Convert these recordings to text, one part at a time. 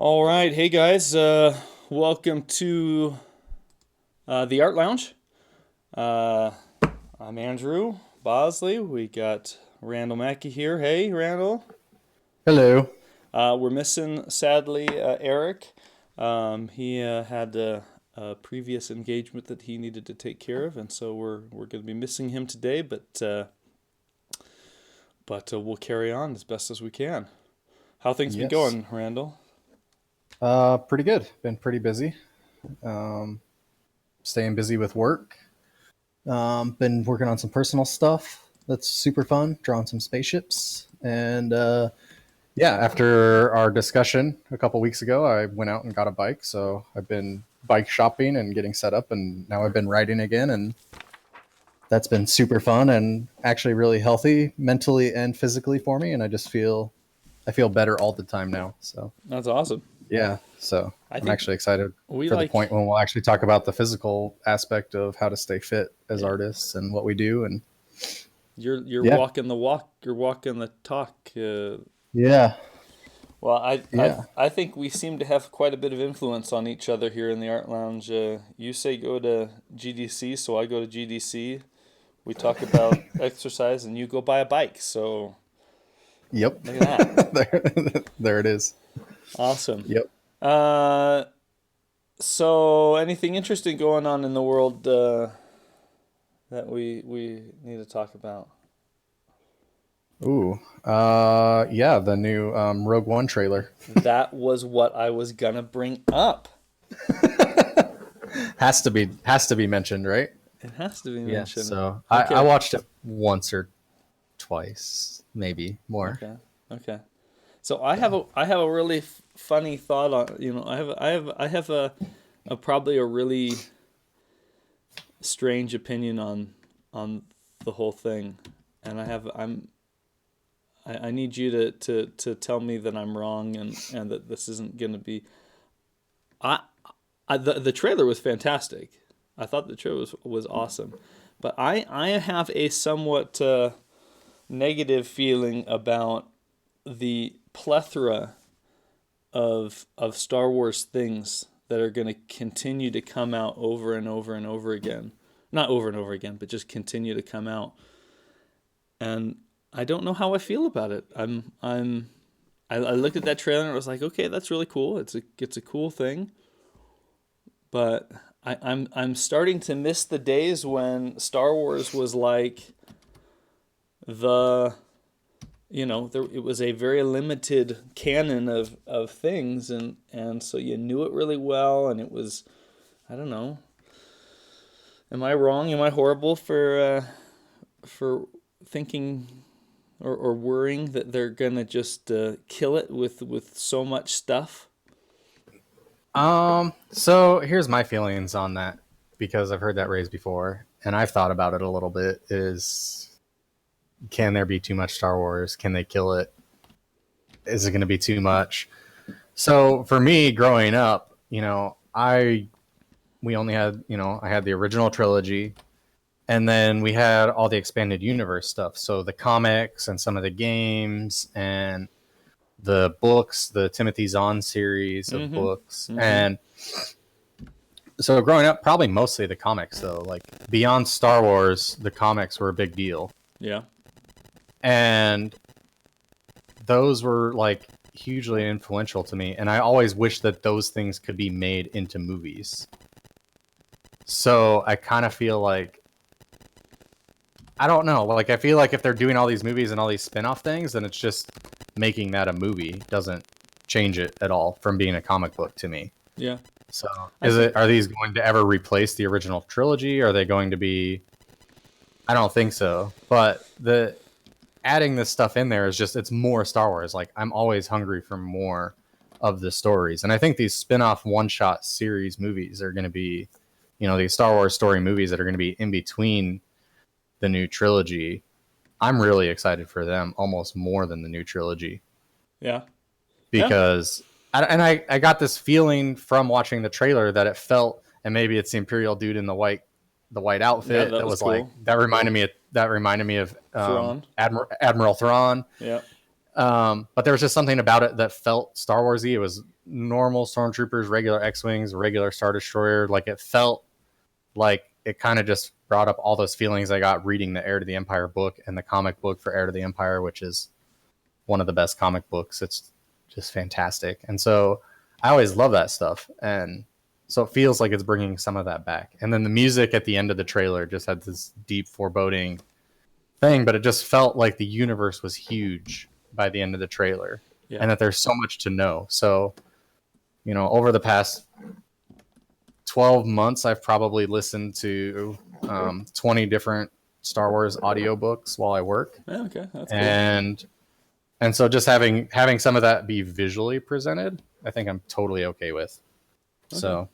All right, hey guys, welcome to the Art Lounge. Uh, I'm Andrew Bosley. We got Randall Mackey here. Hey, Randall. Hello. We're missing, sadly, Eric. He had a previous engagement that he needed to take care of, and so we're going to be missing him today. But we'll carry on as best as we can. How things been Yes. going, Randall? Pretty good. Been pretty busy. Um, Staying busy with work. Been working on some personal stuff. That's super fun. Drawing some spaceships. And yeah, after our discussion a couple weeks ago, I went out and got a bike. So I've been bike shopping and getting set up, and now I've been riding again, and that's been super fun and actually really healthy mentally and physically for me. And I feel better all the time now. So That's awesome. yeah, so I I'm think actually excited we for the point like when we'll actually talk about the physical aspect of how to stay fit as artists and what we do. And you're yeah, walking the walk, you're walking the talk. yeah, Well, I yeah. I think we seem to have quite a bit of influence on each other here in the art lounge. You say go to GDC, so I go to GDC. We talk about exercise, and you go buy a bike. So Yep. look at that, There it is. awesome. Yep. Uh, so anything interesting going on in the world that we need to talk about? Ooh. Yeah, the new Rogue One trailer That was what I was gonna bring up. has to be mentioned, right? It has to be Yeah. mentioned. So I Okay. watched it once or twice, maybe more. Okay. Okay. So So I have a really funny thought on I have a probably a really strange opinion on the whole thing, and I need you to tell me that I'm wrong and that this isn't going to be I, the trailer was fantastic. I thought the trailer was awesome, but I have a somewhat negative feeling about the plethora of Star Wars things that are going to continue to come out over and over and over again. Not over and over again, but just continue to come out. And I don't know how I feel about it. I looked at that trailer and I was like, okay, that's really cool. It's a cool thing, but I'm starting to miss the days when Star Wars was like the it was a very limited canon of things, and so you knew it really well, and it was, I don't know. Am I wrong? Am I horrible for thinking or worrying that they're gonna just kill it with so much stuff? so here's my feelings on that because I've heard that raised before and I've thought about it a little bit is can there be too much Star Wars? Can they kill it? Is it going to be too much? So for me growing up, I we only had, I had the original trilogy and then we had all the expanded universe stuff. So the comics and some of the games and the books, the Timothy Zahn series of Mm-hmm. books. Mm-hmm. And so growing up, probably mostly the comics though. Like beyond Star Wars, the comics were a big deal. Yeah. And those were like hugely influential to me. And I always wish that those things could be made into movies. So I kind of feel like I don't know. Like I feel like if they're doing all these movies and all these spin-off things, then it's just making that a movie doesn't change it at all from being a comic book to me. Yeah. So I think are these going to ever replace the original trilogy? Are they going to be I don't think so. But the adding this stuff in there is just it's more Star Wars. Like I'm always hungry for more of the stories. And I think these spin-off one-shot series movies are going to be, these Star Wars story movies that are going to be in between the new trilogy. I'm really excited for them almost more than the new trilogy yeah. Yeah. because I got this feeling from watching the trailer that it felt, and maybe it's the Imperial dude in the white Yeah, outfit that that was was like cool. that reminded me of Thrawn. Admiral Thrawn. Yeah. But there was just something about it that felt Star Wars-y. It was normal stormtroopers, regular X-wings, regular Star Destroyer. Like it felt like it kind of just brought up all those feelings I got reading the Heir to the Empire book and the comic book for Heir to the Empire, which is one of the best comic books. It's just fantastic. And so I always love that stuff. And so it feels like it's bringing some of that back. And then the music at the end of the trailer just had this deep foreboding thing, but it just felt like the universe was huge by the end of the trailer, and that there's so much to know. So, over the past 12 months, I've probably listened to 20 different Star Wars audiobooks while I work. Yeah, okay, that's cool. And so just having some of that be visually presented, I think I'm totally okay with. Okay. So,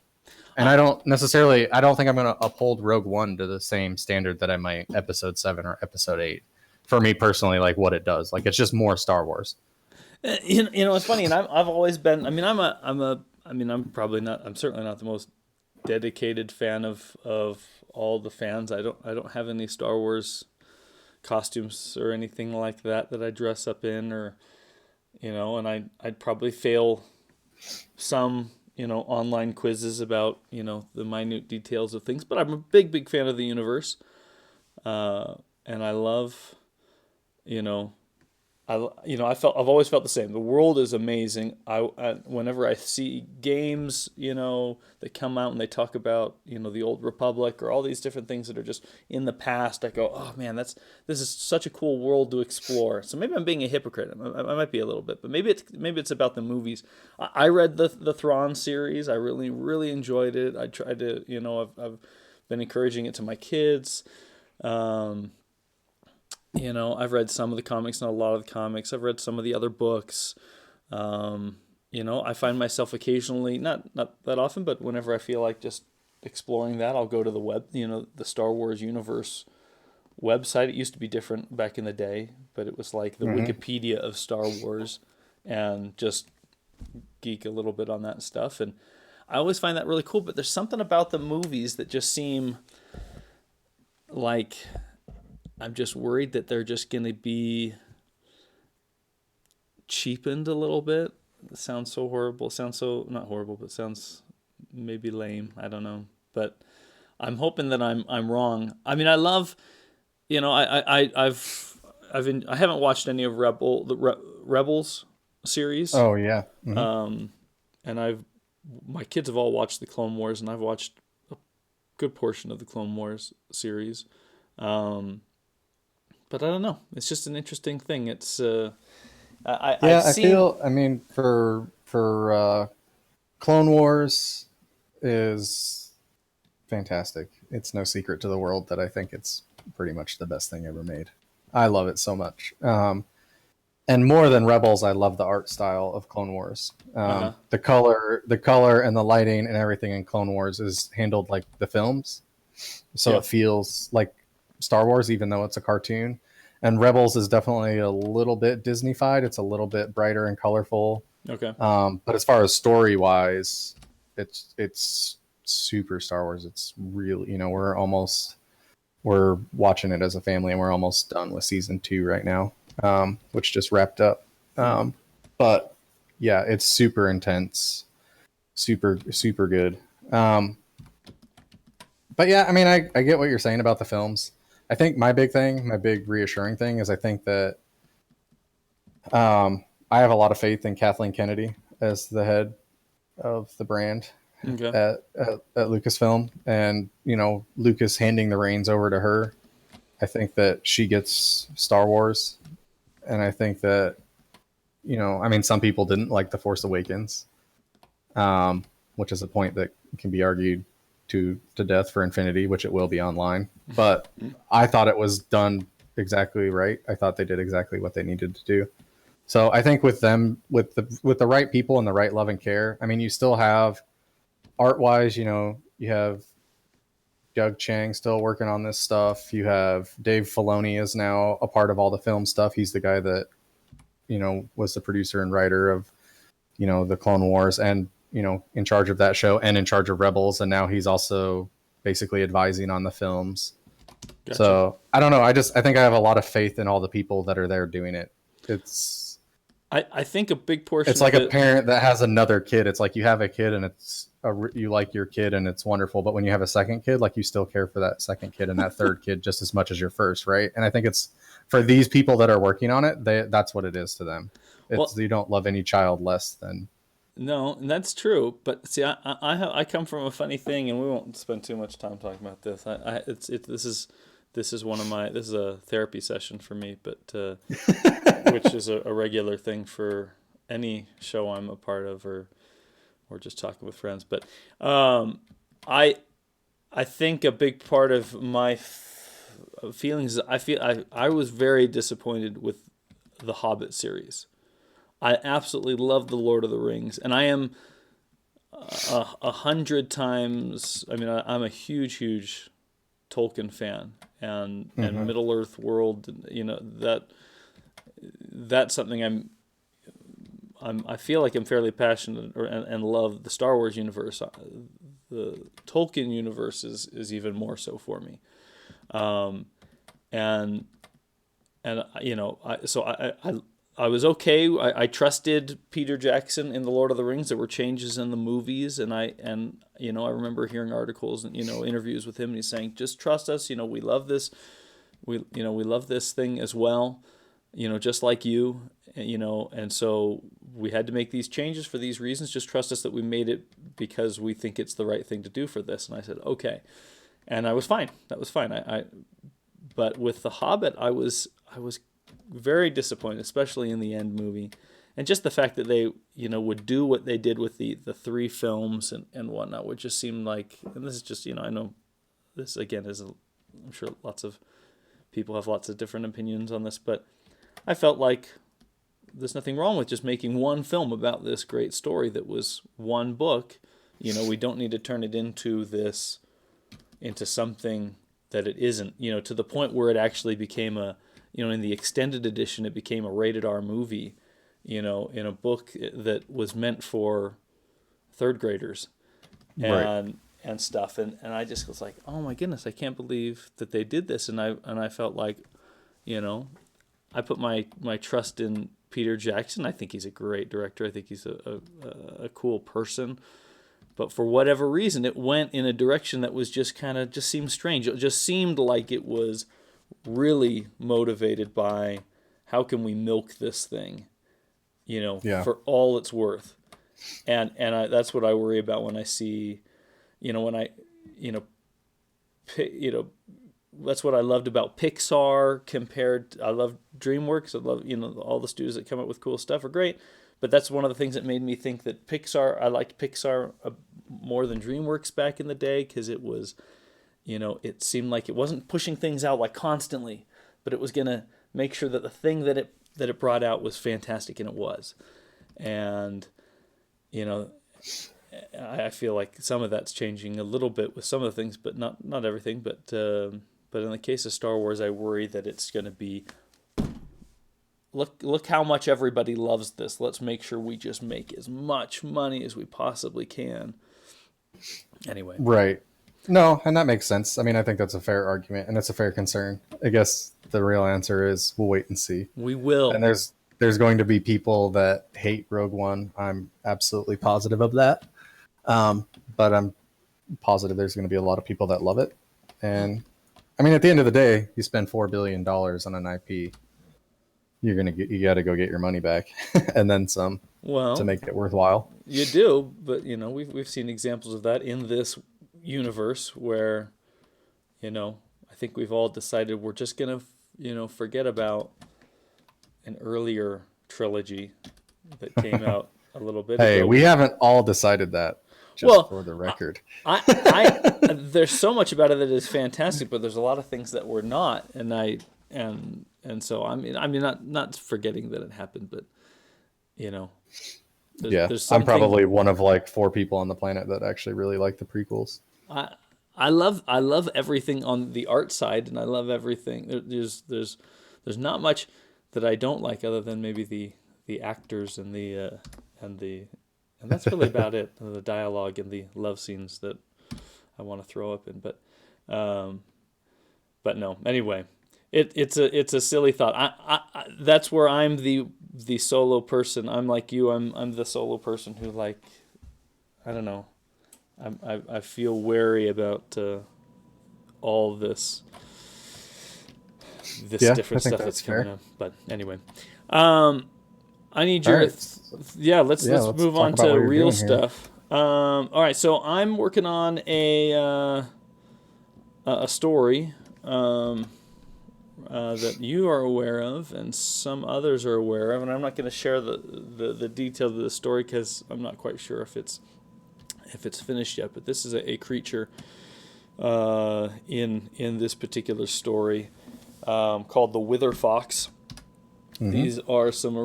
and I don't think I'm going to uphold Rogue One to the same standard that I might Episode 7 or Episode 8. For me personally, like what it does, like it's just more Star Wars. It's funny, and I've always been. I mean, I'm certainly not the most dedicated fan of all the fans. I don't have any Star Wars costumes or anything like that I dress up in, or and I'd probably fail some online quizzes about the minute details of things. But I'm a big fan of the universe, and I love. I've always felt the same. The world is amazing. Whenever I see games, that come out and they talk about, the old Republic or all these different things that are just in the past, I go, oh man, this is such a cool world to explore. So maybe I'm being a hypocrite. I might be a little bit, but maybe it's about the movies. I read the Thrawn series. I really enjoyed it. I tried to, I've been encouraging it to my kids. I've read some of the comics, not a lot of the comics. I've read some of the other books. I find myself occasionally, not that often, but whenever I feel like just exploring that, I'll go to the web, the Star Wars universe website. It used to be different back in the day, but it was like the Wikipedia of Star Wars, and just geek a little bit on that stuff. And I always find that really cool, but there's something about the movies that just seem like... I'm just worried that they're just going to be cheapened a little bit. It sounds so horrible. It sounds so, not horrible, but sounds maybe lame. I don't know. But I'm hoping that I'm wrong. I mean, I love, I haven't watched any of Rebels series. Oh yeah. Mm-hmm. And my kids have all watched the Clone Wars, and I've watched a good portion of the Clone Wars series. But I don't know. It's just an interesting thing. It's I feel. I mean, for Clone Wars is fantastic. It's no secret to the world that I think it's pretty much the best thing ever made. I love it so much. And more than Rebels, I love the art style of Clone Wars. The color, and the lighting and everything in Clone Wars is handled like the films, so it feels like Star Wars, even though it's a cartoon. And Rebels is definitely a little bit Disney-fied. It's a little bit brighter and colorful. Okay. But as far as story-wise, it's super Star Wars. It's really, we're watching it as a family, and we're almost done with season 2 right now, which just wrapped up. But yeah, it's super intense, super good. But yeah, I mean, I get what you're saying about the films. I think my big reassuring thing is I think that I have a lot of faith in Kathleen Kennedy as the head of the brand at Lucasfilm, and Lucas handing the reins over to her. I think that she gets Star Wars, and I think that I mean, some people didn't like The Force Awakens, which is a point that can be argued to death for infinity, which it will be online. But I thought it was done exactly right. I thought they did exactly what they needed to do. So I think with them, with the right people and the right love and care, I mean, you still have art wise, you have Doug Chiang still working on this stuff. You have Dave Filoni is now a part of all the film stuff. He's the guy that, was the producer and writer of, the Clone Wars, and in charge of that show and in charge of Rebels, and now he's also basically advising on the films. Gotcha. So I don't know. I think I have a lot of faith in all the people that are there doing it. It's I think a big portion It's like of a it. parent that has another kid. It's like you have a kid and you like your kid and it's wonderful. But when you have a second kid, like you still care for that second kid and that third kid just as much as your first, right? And I think it's for these people that are working on it, that's what it is to them. It's Well, you don't love any child less than. no, and that's true. But see, I come from a funny thing, and we won't spend too much time talking about this. This is one of my this is a therapy session for me, but which is a regular thing for any show I'm a part of, or just talking with friends. But I I think a big part of my feelings is I was very disappointed with the Hobbit series. I absolutely love the Lord of the Rings, and I am 100 times. I mean, I'm a huge Tolkien fan, and Mm-hmm. Middle Earth world. That's something I feel like I'm fairly passionate and love the Star Wars universe. The Tolkien universe is even more so for me. Um, and I was okay. I trusted Peter Jackson in the Lord of the Rings. There were changes in the movies, and I remember hearing articles and interviews with him, and he's saying, "Just trust us. We love this. We love this thing as well. Just like you. And so we had to make these changes for these reasons. Just trust us that we made it because we think it's the right thing to do for this." And I said, "Okay," and I was fine. That was fine. But with The Hobbit, I was very disappointed, especially in the end movie, and just the fact that they would do what they did with the three films and whatnot, which just seemed like, and this is just I know this again I'm sure lots of people have lots of different opinions on this, but I felt like there's nothing wrong with just making one film about this great story that was one book. We don't need to turn it into something that it isn't, to the point where it actually became in the extended edition, it became a rated R movie, in a book that was meant for third graders Right. and stuff. And I just was like, oh my goodness, I can't believe that they did this. And I felt like, I put my trust in Peter Jackson. I think he's a great director. I think he's a cool person. But for whatever reason, it went in a direction that was just just seemed strange. It just seemed like it was really motivated by how can we milk this thing, Yeah. for all it's worth. That's what I worry about when I see, when I, you know, you know, that's what I loved about Pixar I love DreamWorks. I love, all the studios that come up with cool stuff are great. But that's one of the things that made me think that I liked Pixar more than DreamWorks back in the day, because it was, it seemed like it wasn't pushing things out like constantly, but it was going to make sure that the thing that it brought out was fantastic, and it was. And, you know, I feel like some of that's changing a little bit with some of the things, but not everything. But in the case of Star Wars, I worry that it's going to be, look how much everybody loves this. Let's make sure we just make as much money as we possibly can. Anyway. Right. No, and that makes sense. I mean, I think that's a fair argument and it's a fair concern. I guess the real answer is we'll wait and see. We will. And there's going to be people that hate Rogue One. I'm absolutely positive of that. But I'm positive there's going to be a lot of people that love it. And I mean, at the end of the day, you spend $4 billion on an IP, you got to go get your money back and then some to Well, make it worthwhile. you do, but we've seen examples of that in this universe where, I think we've all decided we're just gonna, forget about an earlier trilogy that came out a little bit Hey, ago. we haven't all decided that. Just Well, for the record. there's so much about it that is fantastic, but there's a lot of things that were not, and so I mean, not forgetting that it happened, but Yeah, there's I'm something. probably one of like 4 people on the planet that actually really like the prequels. I I love everything on the art side, and I love everything. There's not much that I don't like, other than maybe the actors and that's really about it. The dialogue and the love scenes that I want to throw up in, but no. Anyway, it's a silly thought. That's where I'm the solo person. I'm like you. I'm the solo person who, like, I don't know. I feel wary about all this Yeah, I different think stuff that's that's coming fair. up. But anyway, I need All your right. yeah. Let's Let's move talk on about to what you're real doing here. stuff. All right, so I'm working on a story that you are aware of and some others are aware of, and I'm not going to share the details of the story because I'm not quite sure if it's finished yet. But this is a creature in this particular story called the Wither Fox. Mm-hmm. These are some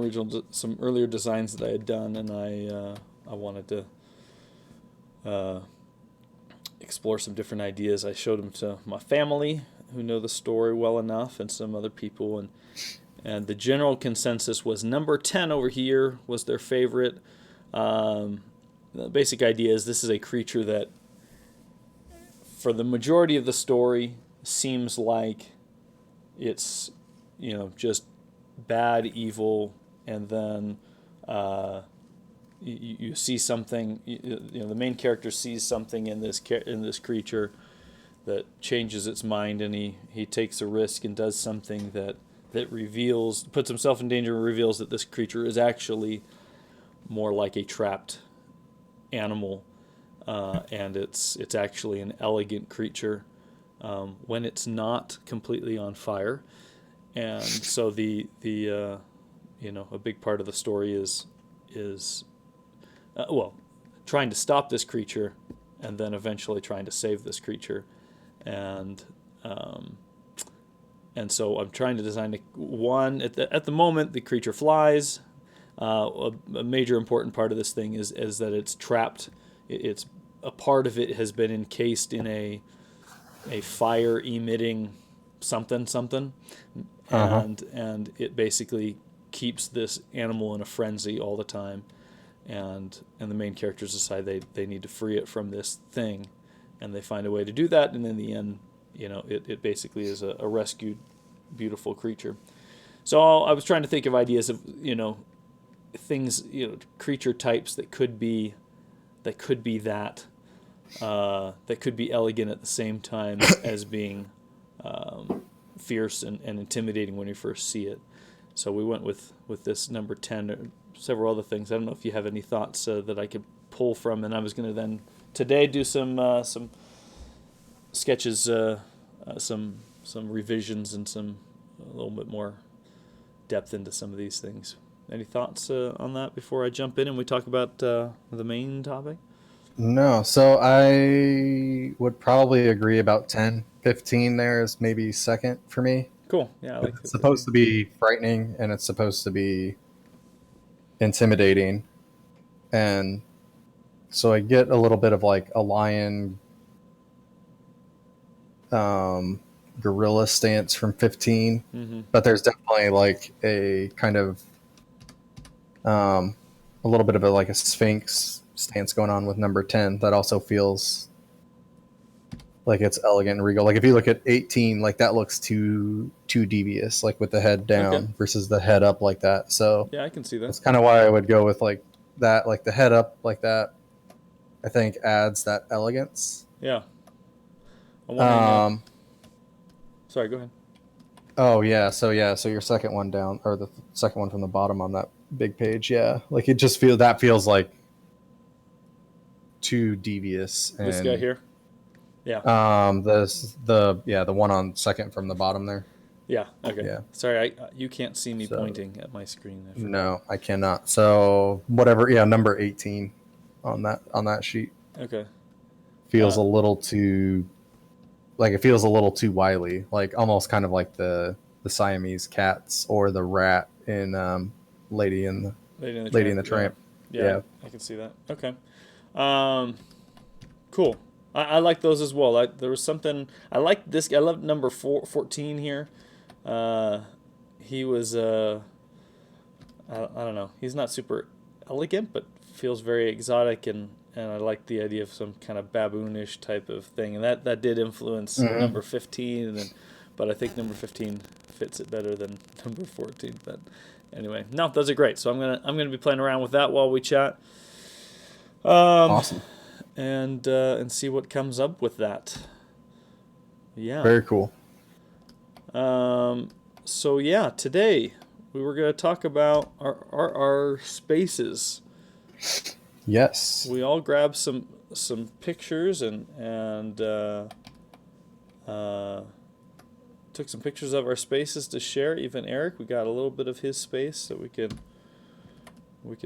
earlier designs that I had done, and I wanted to explore some different ideas. I showed them to my family, who know the story well enough, and some other people, and the general consensus was number 10 over here was their favorite. The basic idea is this is a creature that, for the majority of the story, seems like it's, just bad, evil, and then you see something. The main character sees something in this creature that changes its mind, and he takes a risk and does something that puts himself in danger, and reveals that this creature is actually more like a trapped animal, and it's actually an elegant creature when it's not completely on fire. And so a big part of the story is well, trying to stop this creature, and then eventually trying to save this creature, and um, so I'm trying to design one at the moment the creature flies. A major important part of this thing is that it's trapped. It's a part of it has been encased in a fire emitting something, Uh-huh. and it basically keeps this animal in a frenzy all the time, and the main characters decide they need to free it from this thing, and they find a way to do that, and in the end, it basically is a rescued, beautiful creature. So I was trying to think of ideas of things, creature types that could be elegant at the same time as being fierce and intimidating when you first see it. So we went with this number 10, or several other things. I don't know if you have any thoughts that I could pull from, and I was going to then today do some sketches, some revisions, and some a little bit more depth into some of these things. Any thoughts on that before I jump in and we talk about the main topic? No, so I would probably agree about 10, 15 there is maybe second for me. Cool. Yeah, I like It's the supposed 15. to be frightening and it's supposed to be intimidating. And so I get a little bit of like a lion um, gorilla stance from 15, Mm-hmm. but there's definitely like a kind of um, a little bit of a like a sphinx stance going on with number 10 that also feels like it's elegant and regal. Like if you look at 18, like that looks too devious, like with the head Okay. down versus the head up like that. So Yeah, I can see that. that's kind of why I would go with like that, like the head up like that. I think adds that elegance. Yeah. I'm wondering. Um, Sorry, go ahead. oh so your second one down or the second one from the bottom on that big page, yeah, like it just feels like too devious This guy and here. Yeah. the one on second from the bottom there. Yeah. Okay. Yeah. Sorry, you can't see me So pointing at my screen. I forgot. no, I cannot. So whatever, yeah, number 18 on that sheet Okay. feels Uh, a little too like it feels a little too wily, like almost kind of like the Siamese cats or the rat in Lady in the Lady in the Lady in Tramp. the Yeah. Tramp. Yeah, Yeah. I can see that. Okay. Um, cool. I like those as well. There was something I like this. I love number 14 here. Uh, he was I don't know. He's not super elegant, but feels very exotic, and I like the idea of some kind of baboonish type of thing, and that did influence Hmm. number 15, but I think number 15 fits it better than number 14. But anyway, no, those are great. So I'm gonna be playing around with that while we chat. Awesome. And see what comes up with that. Yeah. Very cool. So yeah, today we were gonna talk about our spaces. Yes. We all grabbed some pictures and took some pictures of our spaces to share. Even Eric, we got a little bit of his space that we could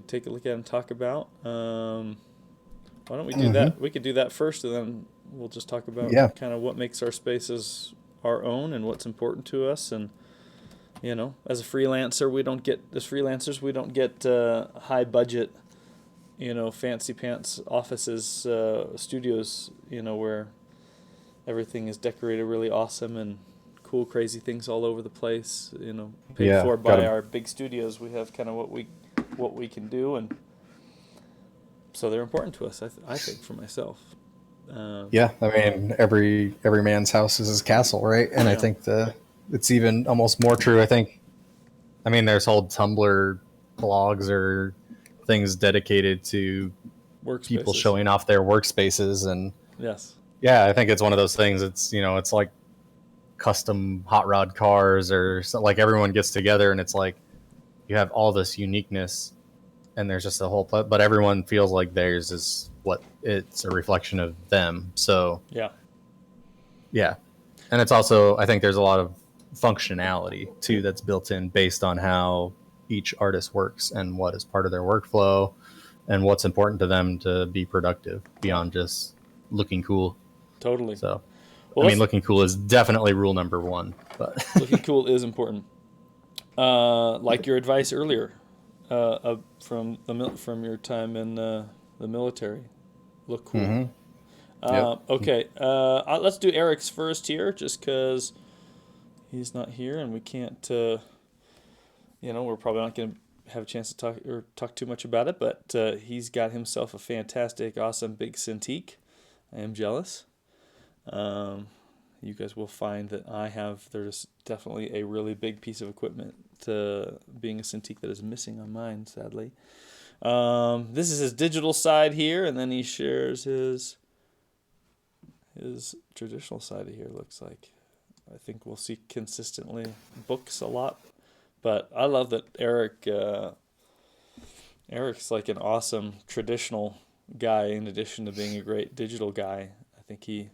take a look at and talk about. Why don't we do that? We could do that first, and then we'll just talk about Yeah. kind of what makes our spaces our own and what's important to us. And as a freelancer, we don't get high budget, fancy pants offices, studios, where everything is decorated really awesome and cool, crazy things all over the place. Paid Yeah, for by gotta- our big studios. We have kind of what we can do, and so they're important to us. I think for myself. Yeah, I mean, every man's house is his castle, right? And I Yeah. think it's even almost more true. I mean, there's whole Tumblr blogs or things dedicated to people Workspaces. showing off their workspaces, and Yes. yeah, I think it's one of those things. It's like custom hot rod cars, or like everyone gets together, and it's like you have all this uniqueness, and there's just a whole, but everyone feels like theirs is what it's a reflection of them. So Yeah. yeah, and it's also, I think there's a lot of functionality too that's built in based on how each artist works and what is part of their workflow and what's important to them to be productive beyond just looking cool. Totally. So Well, I mean, looking cool is definitely rule number one, but looking cool is important. Like your advice earlier, from your time in the military, look cool. Mhm. Yep. Okay, let's do Eric's first here, just because he's not here and we can't. We're probably not going to have a chance to talk too much about it, but he's got himself a fantastic, awesome big Cintiq. I am jealous. You guys will find that there's definitely a really big piece of equipment to being a Cintiq that is missing on mine, sadly. This is his digital side here, and then he shares his traditional side here, looks like. I think we'll see consistently books a lot. But I love that Eric's like an awesome traditional guy in addition to being a great digital guy. I think he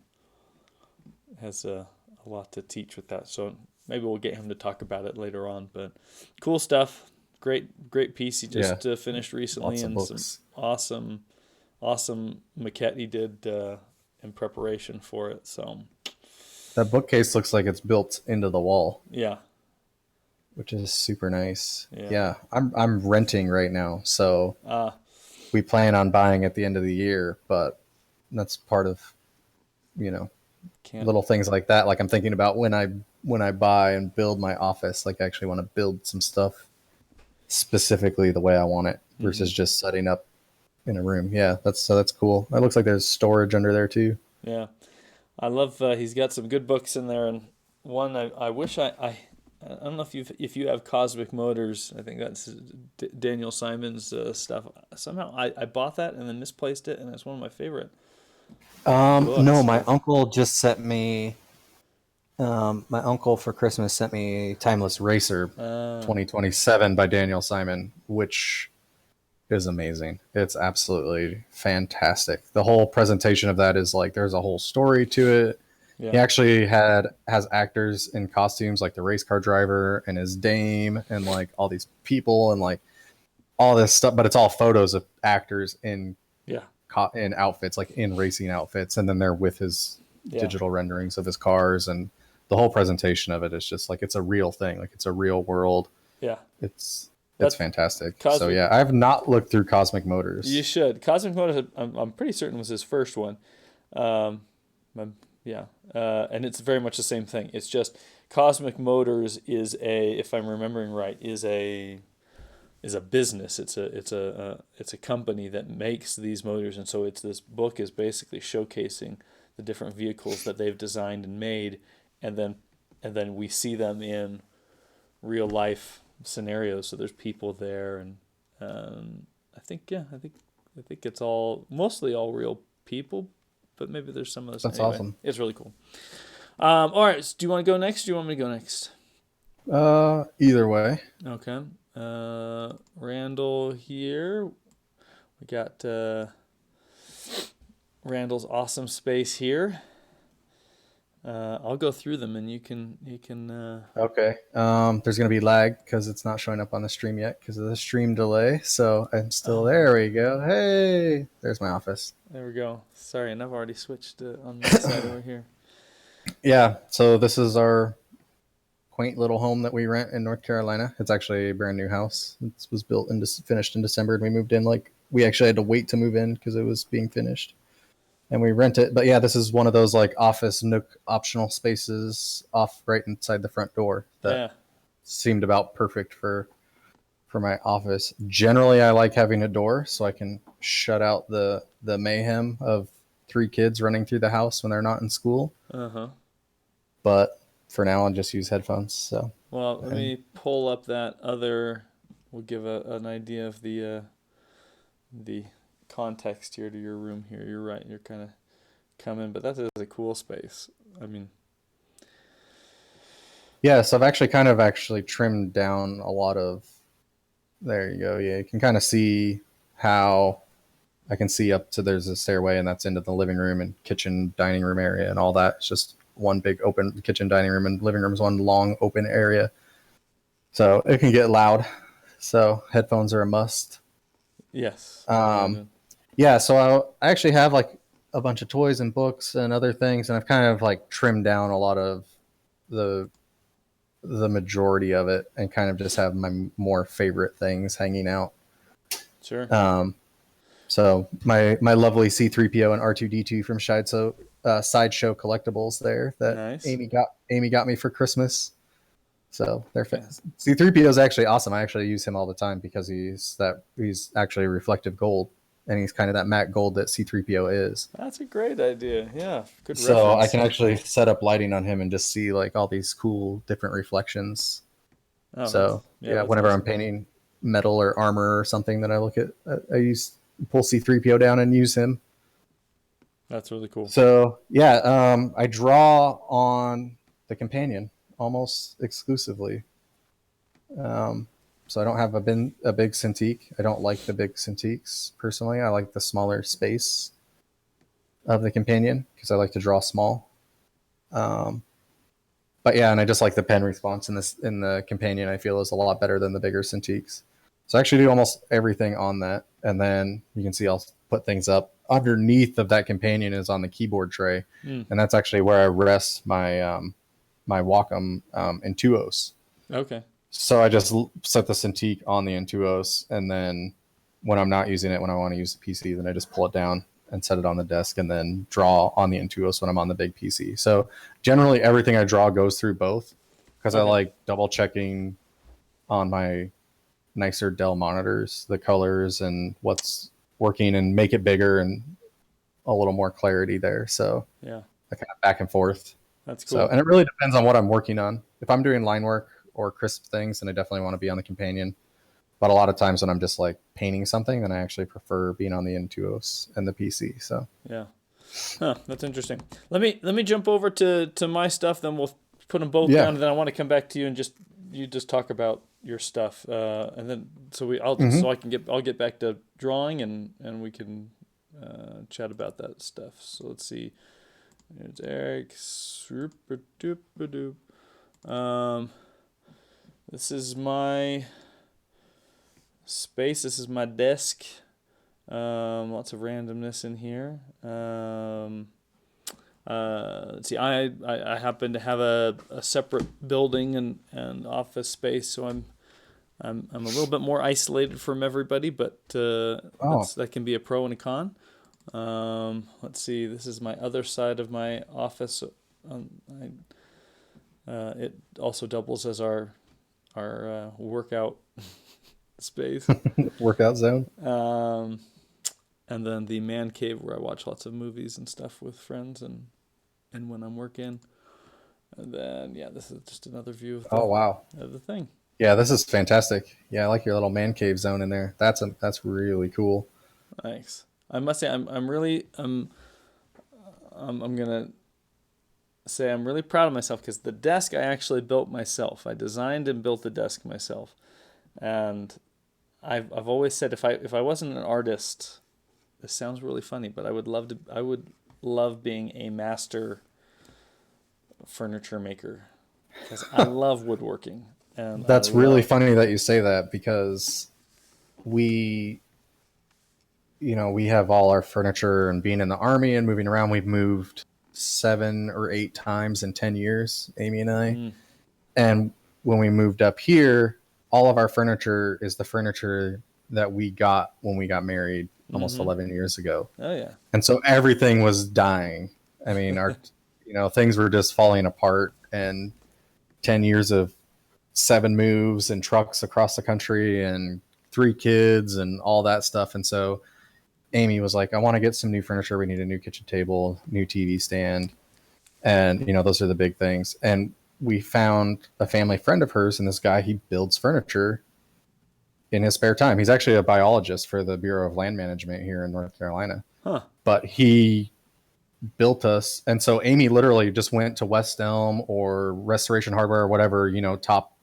has a lot to teach with that. So maybe we'll get him to talk about it later on. But cool stuff. Great piece he just finished recently, Lots of and books. some awesome maquette he did in preparation for it. So That bookcase looks like it's built into the wall, yeah, which is super nice. Yeah. Yeah, I'm renting right now, so uh, we plan on buying at the end of the year, but that's part of, can't little things like that. Like I'm thinking about when I buy and build my office, like I actually want to build some stuff specifically the way I want it versus just setting up in a room. Yeah, that's cool. It looks like there's storage under there too. Yeah, I love. He's got some good books in there, and one I wish I don't know if you have Cosmic Motors. I think that's Daniel Simon's stuff. Somehow I bought that and then misplaced it, and it's one of my favorite books. No, my uncle just sent me. My uncle for Christmas sent me Timeless Racer 2027 by Daniel Simon, which is amazing. It's absolutely fantastic. The whole presentation of that is like there's a whole story to it. Yeah. He actually has actors in costumes like the race car driver and his dame and like all these people and like all this stuff, but it's all photos of actors in outfits, like in racing outfits, and then they're with his digital renderings of his cars, and the whole presentation of it is just like it's a real thing, like it's a real world. Yeah, it's That's fantastic. Cosmic. So yeah, I have not looked through Cosmic Motors. You should. Cosmic Motors, I'm pretty certain was his first one. And it's very much the same thing. It's just Cosmic Motors is if I'm remembering right, is a business. It's a company that makes these motors, and so this book is basically showcasing the different vehicles that they've designed and made, and then we see them in real life scenarios. So there's people there, and I think it's all mostly all real people, but maybe there's some of this That's anyway. awesome. It's really cool. All right, so do you want to go next? Do you want me to go next? Either way. Okay. Randall here. We got Randall's awesome space here. I'll go through them, and you can. Okay. There's gonna be lag because it's not showing up on the stream yet because of the stream delay. So I'm still there. We go. Hey, there's my office. There we go. Sorry, and I've already switched on my side over here. Yeah. So this is our quaint little home that we rent in North Carolina. It's actually a brand new house. It was built and finished in December, and we moved in. Like we actually had to wait to move in because it was being finished, and we rent it. But yeah, this is one of those like office nook optional spaces off right inside the front door that Yeah. seemed about perfect for my office. Generally, I like having a door so I can shut out the mayhem of three kids running through the house when they're not in school. Uh-huh. But for now, I'll just use headphones. So Well, let me pull up that other. We'll give an idea of the context here to your room here. You're right. You're kind of coming, but that is a cool space. I mean, yeah, so I've actually kind of actually trimmed down a lot of. There you go. Yeah, you can kind of see how I can see up to there's a stairway, and that's into the living room and kitchen dining room area and all that. It's just one big open kitchen dining room, and living room is one long open area. So it can get loud. So headphones are a must. yes. Yeah, so I actually have like a bunch of toys and books and other things, and I've kind of like trimmed down a lot of the the majority of it and kind of just have my more favorite things hanging out. Sure. So my lovely C3PO and R2D2 from Sideshow Collectibles there that Nice. Amy got me for Christmas. So they're Yeah. C3PO is actually awesome. I actually use him all the time because he's actually reflective gold, and he's kind of that matte gold that C3PO is. That's a great idea. Yeah. Good So I reference. can actually set up lighting on him and just see like all these cool different reflections. Oh, So yeah, that's whenever I'm awesome. painting metal or armor or something that I look at, I use pull C3PO down and use him. That's really cool. So yeah, I draw on the companion almost exclusively. So I don't have a big Cintiq. I don't like the big Cintiqs personally. I like the smaller space of the companion because I like to draw small. Um, but yeah, and I just like the pen response in the companion. I feel is a lot better than the bigger Cintiqs. So I actually do almost everything on that, and then you can see I'll put things up underneath of that companion is on the keyboard tray, Mm. and that's actually where I rest my Wacom Intuos. Okay. So I just set the Cintiq on the Intuos, and then when I'm not using it, when I want to use the PC, then I just pull it down and set it on the desk, and then draw on the Intuos when I'm on the big PC. So generally, everything I draw goes through both because I Okay. like double checking on my nicer Dell monitors the colors and what's working and make it bigger and a little more clarity there. So Yeah. I kind of back and forth. That's So, cool. and it really depends on what I'm working on. If I'm doing line work or crisp things, then I definitely want to be on the companion. But a lot of times when I'm just like painting something, then I actually prefer being on the Intuos and the PC. So, Yeah. Huh, that's interesting. Let me jump over to my stuff. Then we'll put them both yeah. down, and then I want to come back to you and just talk about your stuff. And then Mm-hmm. so I'll get back to drawing, and we can chat about that stuff. So let's see. There's Eric. Super-duper-doop. This is my space. This is my desk. Lots of randomness in here. Let's see. I happen to have a separate building and office space, so I'm a little bit more isolated from everybody, but Oh, that can be a pro and a con. Let's see. This is my other side of my office. It also doubles as our workout space. workout zone. Um, and then the man cave where I watch lots of movies and stuff with friends and when I'm working. And then yeah, this is just another view Oh wow. of the thing. Yeah, this is fantastic. Yeah, I like your little man cave zone in there. That's really cool. Thanks. I must say I'm really I'm gonna say I'm really proud of myself because the desk I actually built myself. I designed and built the desk myself, and I've always said if I wasn't an artist, this sounds really funny, but I would love being a master furniture maker because I love woodworking and I That's really love. funny that you say that because we, we have all our furniture and being in the army and moving around. We've moved 7 or 8 times in 10 years, Amy and I. Mm, And when we moved up here, all of our furniture is the furniture that we got when we got married almost mm-hmm. 11 years ago. Oh yeah. And so everything was dying. I mean, things were just falling apart, and 10 years of 7 moves and trucks across the country and 3 kids and all that stuff. And so Amy was like, I want to get some new furniture. We need a new kitchen table, new TV stand. And, those are the big things. And we found a family friend of hers, and this guy, he builds furniture in his spare time. He's actually a biologist for the Bureau of Land Management here in North Carolina. Huh. But he built us. And so Amy literally just went to West Elm or Restoration Hardware or whatever, top,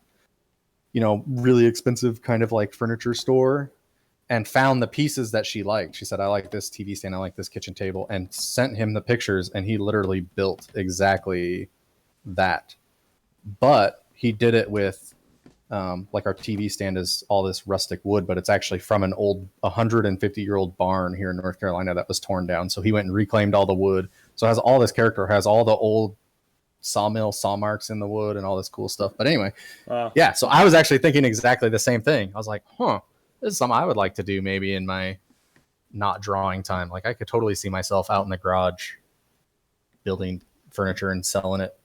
really expensive kind of like furniture store, and found the pieces that she liked. She said, I like this TV stand, I like this kitchen table, and sent him the pictures, and he literally built exactly that. But he did it with like our TV stand is all this rustic wood, but it's actually from an old 150-year-old barn here in North Carolina that was torn down. So he went and reclaimed all the wood. So it has all this character, has all the old sawmill saw marks in the wood and all this cool stuff. But anyway, Wow. yeah. So I was actually thinking exactly the same thing. I was like, this is something I would like to do maybe in my not drawing time. Like I could totally see myself out in the garage building furniture and selling it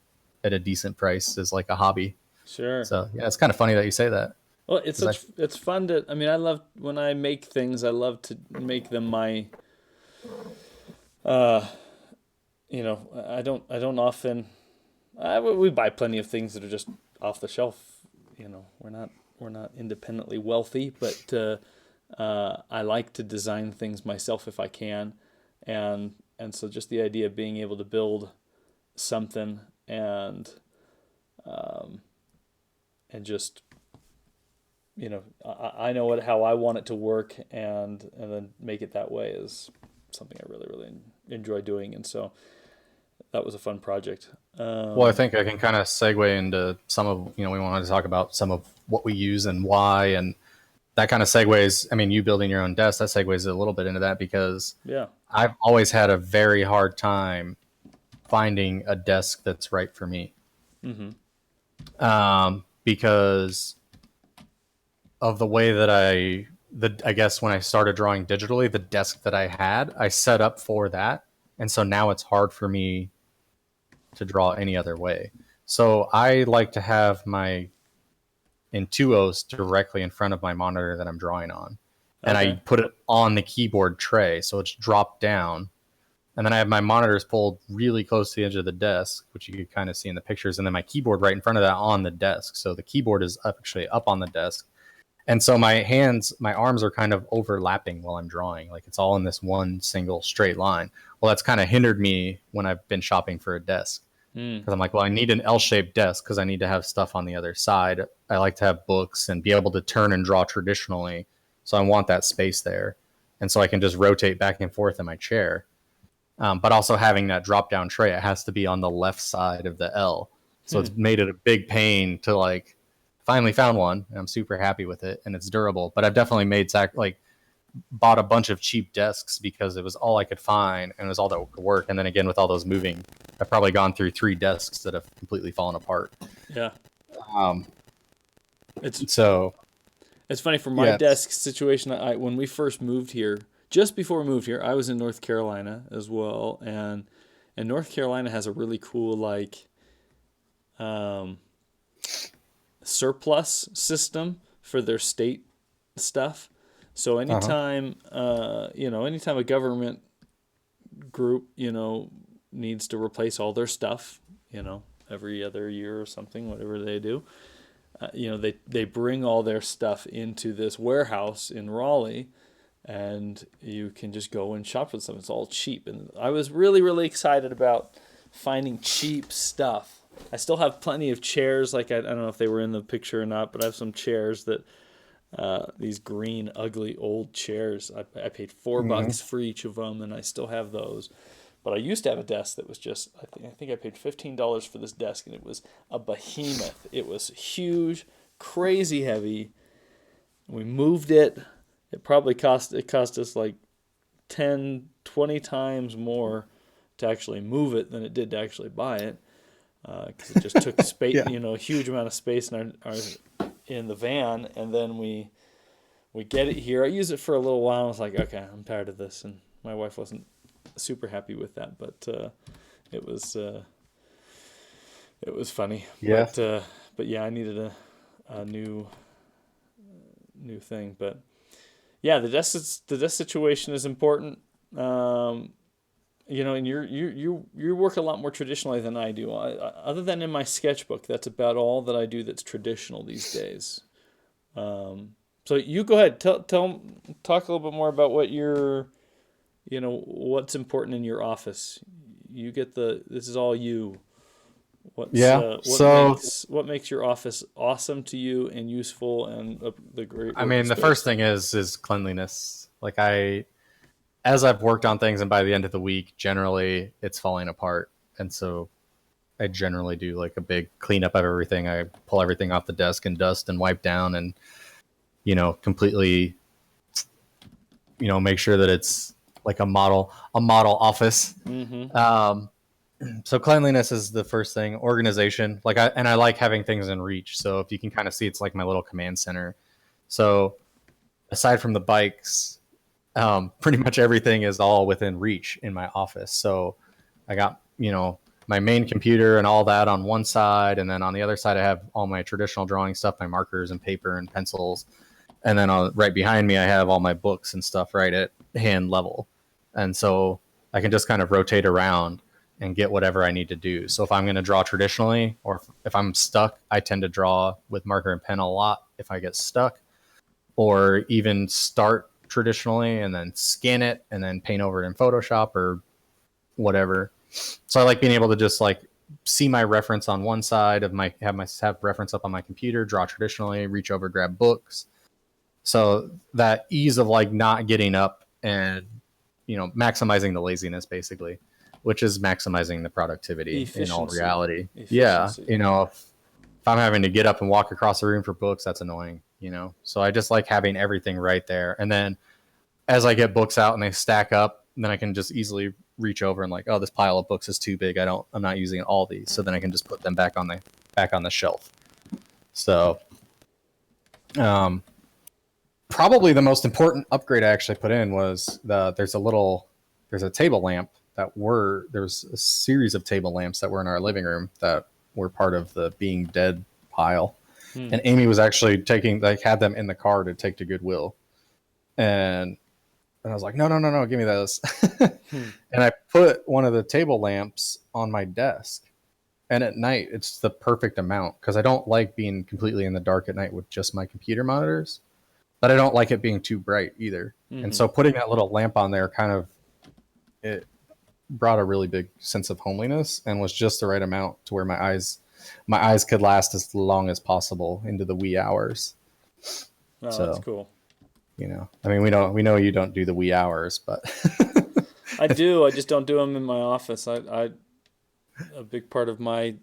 at a decent price as like a hobby. Sure. So yeah, it's kind of funny that you say that. Well, 'Cause it's fun to. I mean, I love when I make things. I love to make them my. Uh, I don't often. We buy plenty of things that are just off the shelf. We're not independently wealthy, but I like to design things myself if I can, and so just the idea of being able to build something um, and just I know how I want it to work, and then make it that way is something I really enjoy doing, and so that was a fun project. Well, I think I can kind of segue into some of, we wanted to talk about some of what we use and why, and that kind of segues. I mean, you building your own desk, that segues a little bit into that because Yeah. I've always had a very hard time finding a desk that's right for me. Mm-hmm. Because of the way that I guess when I started drawing digitally, the desk that I had, I set up for that. And so now it's hard for me to draw any other way. So I like to have my Intuos directly in front of my monitor that I'm drawing on. And I Okay. put it on the keyboard tray, so it's dropped down. And then I have my monitors pulled really close to the edge of the desk, which you could kind of see in the pictures. And then my keyboard right in front of that on the desk. So the keyboard is actually up on the desk. And so my arms are kind of overlapping while I'm drawing. Like it's all in this one single straight line. Well, that's kind of hindered me when I've been shopping for a desk. Mm. Because I'm like, well, I need an L-shaped desk because I need to have stuff on the other side. I like to have books and be able to turn and draw traditionally. So I want that space there. And so I can just rotate back and forth in my chair. But also having that drop down tray, it has to be on the left side of the L. So Hmm. it's made it a big pain to like finally found one, and I'm super happy with it, and it's durable. But I've definitely bought a bunch of cheap desks because it was all I could find and it was all that would work. And then again, with all those moving, I've probably gone through 3 desks that have completely fallen apart. Yeah. Um, It's so it's funny for my yeah, desk situation. When we first moved here, just before we moved here, I was in North Carolina as well, and North Carolina has a really cool um, surplus system for their state stuff. So uh-huh. anytime a government group, needs to replace all their stuff, every other year or something, whatever they do. They bring all their stuff into this warehouse in Raleigh, and you can just go and shop with them. It's all cheap, and I was really, really excited about finding cheap stuff. I still have plenty of chairs. Like I don't know if they were in the picture or not, but I have some chairs that these green, ugly old chairs. I paid $4 for each of them, and I still have those. But I used to have a desk that was just, I think I paid $15 for this desk, and it was a behemoth. It was huge, crazy heavy. We moved it. It probably cost us like 10, 20 times more to actually move it than it did to actually buy it. Because it just took space, Yeah. a huge amount of space in the van, and then we get it here. I used it for a little while. I was like, okay, I'm tired of this, and my wife wasn't super happy with that, but it was funny. Yeah. But yeah, I needed a new thing. But yeah, the desk situation is important. And you work a lot more traditionally than I do. Other than in my sketchbook, that's about all that I do that's traditional these days. So you go ahead, talk a little bit more about what what's important in your office. You get this is all you. What makes your office awesome to you and useful and the great? I mean, the first thing is cleanliness. Like as I've worked on things, and by the end of the week, generally it's falling apart, and so I generally do like a big cleanup of everything. I pull everything off the desk and dust and wipe down, and completely, make sure that it's like a model office. Mm-hmm. So cleanliness is the first thing. Organization, I like having things in reach. So if you can kind of see, it's like my little command center. So aside from the bikes, pretty much everything is all within reach in my office. So I got, my main computer and all that on one side. And then on the other side, I have all my traditional drawing stuff, my markers and paper and pencils. And then right behind me, I have all my books and stuff right at hand level. And so I can just kind of rotate around and get whatever I need to do. So if I'm going to draw traditionally, or if I'm stuck, I tend to draw with marker and pen a lot if I get stuck, or even start traditionally and then scan it and then paint over it in Photoshop or whatever. So I like being able to just like see my reference on one side of have reference up on my computer, draw traditionally, reach over, grab books. So that ease of like not getting up and, maximizing the laziness basically, which is maximizing the productivity in all reality. Yeah. If I'm having to get up and walk across the room for books, that's annoying, So I just like having everything right there. And then as I get books out and they stack up, then I can just easily reach over and like, oh, this pile of books is too big. I'm not using all these. So then I can just put them back on the shelf. So, probably the most important upgrade I actually put in was there's a table lamp there's a series of table lamps that were in our living room that were part of the being dead pile. And Amy was actually had them in the car to take to Goodwill. And I was like, no, give me those. And I put one of the table lamps on my desk. And at night, it's the perfect amount because I don't like being completely in the dark at night with just my computer monitors, but I don't like it being too bright either. Mm-hmm. And so putting that little lamp on there it brought a really big sense of homeliness and was just the right amount to where my eyes could last as long as possible into the wee hours. Oh, so, that's cool. I mean, we know you don't do the wee hours, but I do. I just don't do them in my office. A big part of my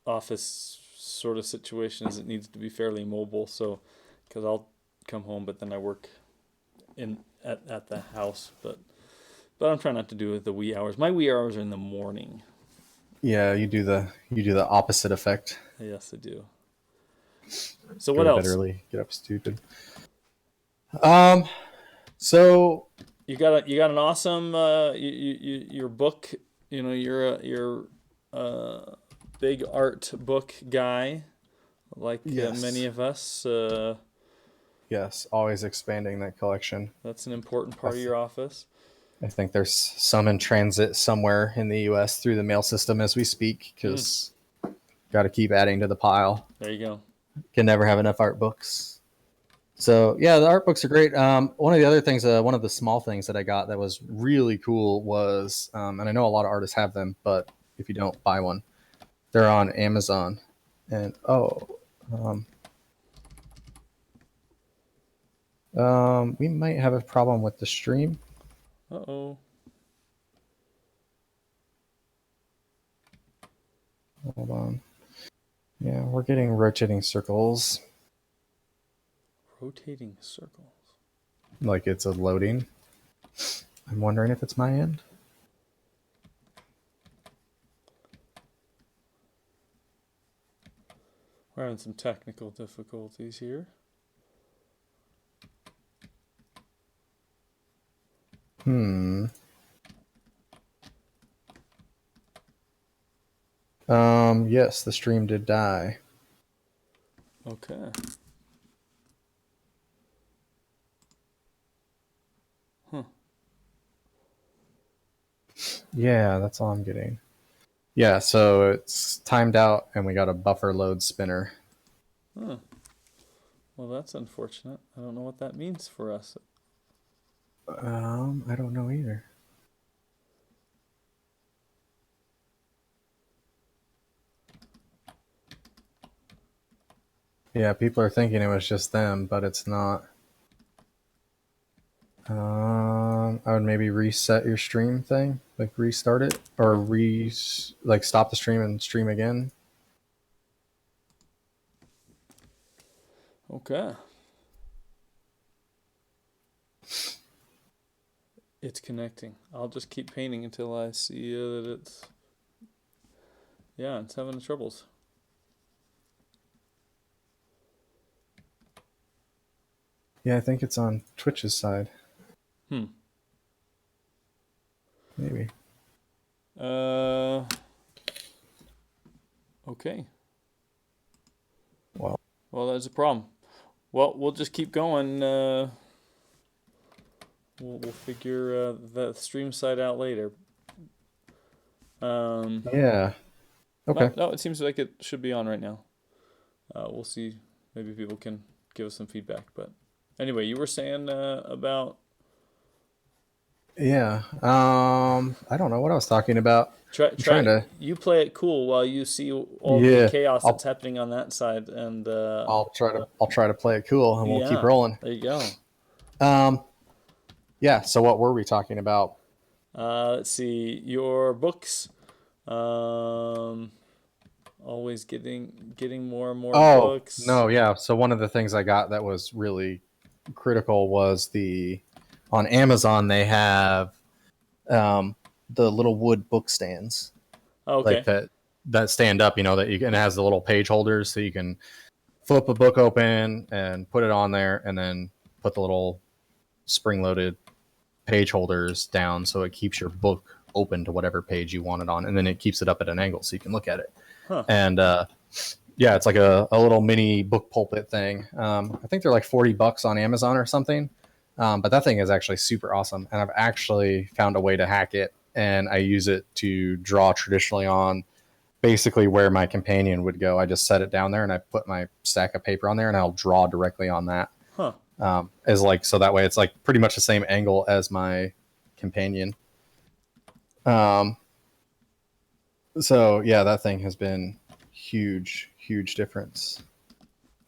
office sort of situation is it needs to be fairly mobile. So, because I'll come home, but then I work at the house. But I'm trying not to do the wee hours. My wee hours are in the morning. Yeah, you do the opposite effect. Yes, I do. So what else? Bed early, get up stupid. So you got an awesome your book. You're a big art book guy, like yes. Many of us. Yes, always expanding that collection. That's an important part of your office. I think there's some in transit somewhere in the U.S. through the mail system as we speak, because Got to keep adding to the pile. There you go. Can never have enough art books. So yeah, the art books are great. One of the other things, one of the small things that I got that was really cool was, and I know a lot of artists have them, but if you don't buy one, they're on Amazon. And we might have a problem with the stream. Uh-oh. Hold on. Yeah, we're getting rotating circles. Rotating circles. Like it's a loading. I'm wondering if it's my end. We're having some technical difficulties here. Yes, the stream did die. Okay. Huh. Yeah, that's all I'm getting. Yeah, so it's timed out and we got a buffer load spinner. Huh. Well, that's unfortunate. I don't know what that means for us. I don't know either. Yeah, people are thinking it was just them, but it's not. I would maybe reset your stream thing, like restart it, or like stop the stream and stream again. Okay. It's connecting. I'll just keep painting until I see that it's... Yeah, it's having troubles. Yeah, I think it's on Twitch's side. Maybe. Okay. Well, that's a problem. Well, we'll just keep going. We'll figure the stream side out later. Yeah. Okay. No, it seems like it should be on right now. We'll see. Maybe people can give us some feedback. But anyway, you were saying about... Yeah. I don't know what I was talking about. Trying to. You play it cool while you see all the chaos that's happening on that side, and I'll try to play it cool, and we'll keep rolling. There you go. Yeah. So what were we talking about? Let's see. Your books. Always getting more and more books. No, yeah. So one of the things I got that was really critical was on Amazon they have the little wood book stands. Oh, okay. Like that stand up, that you can, and it has the little page holders so you can flip a book open and put it on there, and then put the little spring loaded page holders down so it keeps your book open to whatever page you want it on, and then it keeps it up at an angle so you can look at it. Huh. And yeah, it's like a little mini book pulpit thing. I think they're like $40 on Amazon or something. But that thing is actually super awesome, and I've actually found a way to hack it, and I use it to draw traditionally on basically where my companion would go. I just set it down there, and I put my stack of paper on there, and I'll draw directly on that. Huh. So that way it's like pretty much the same angle as my companion. So yeah, that thing has been huge difference.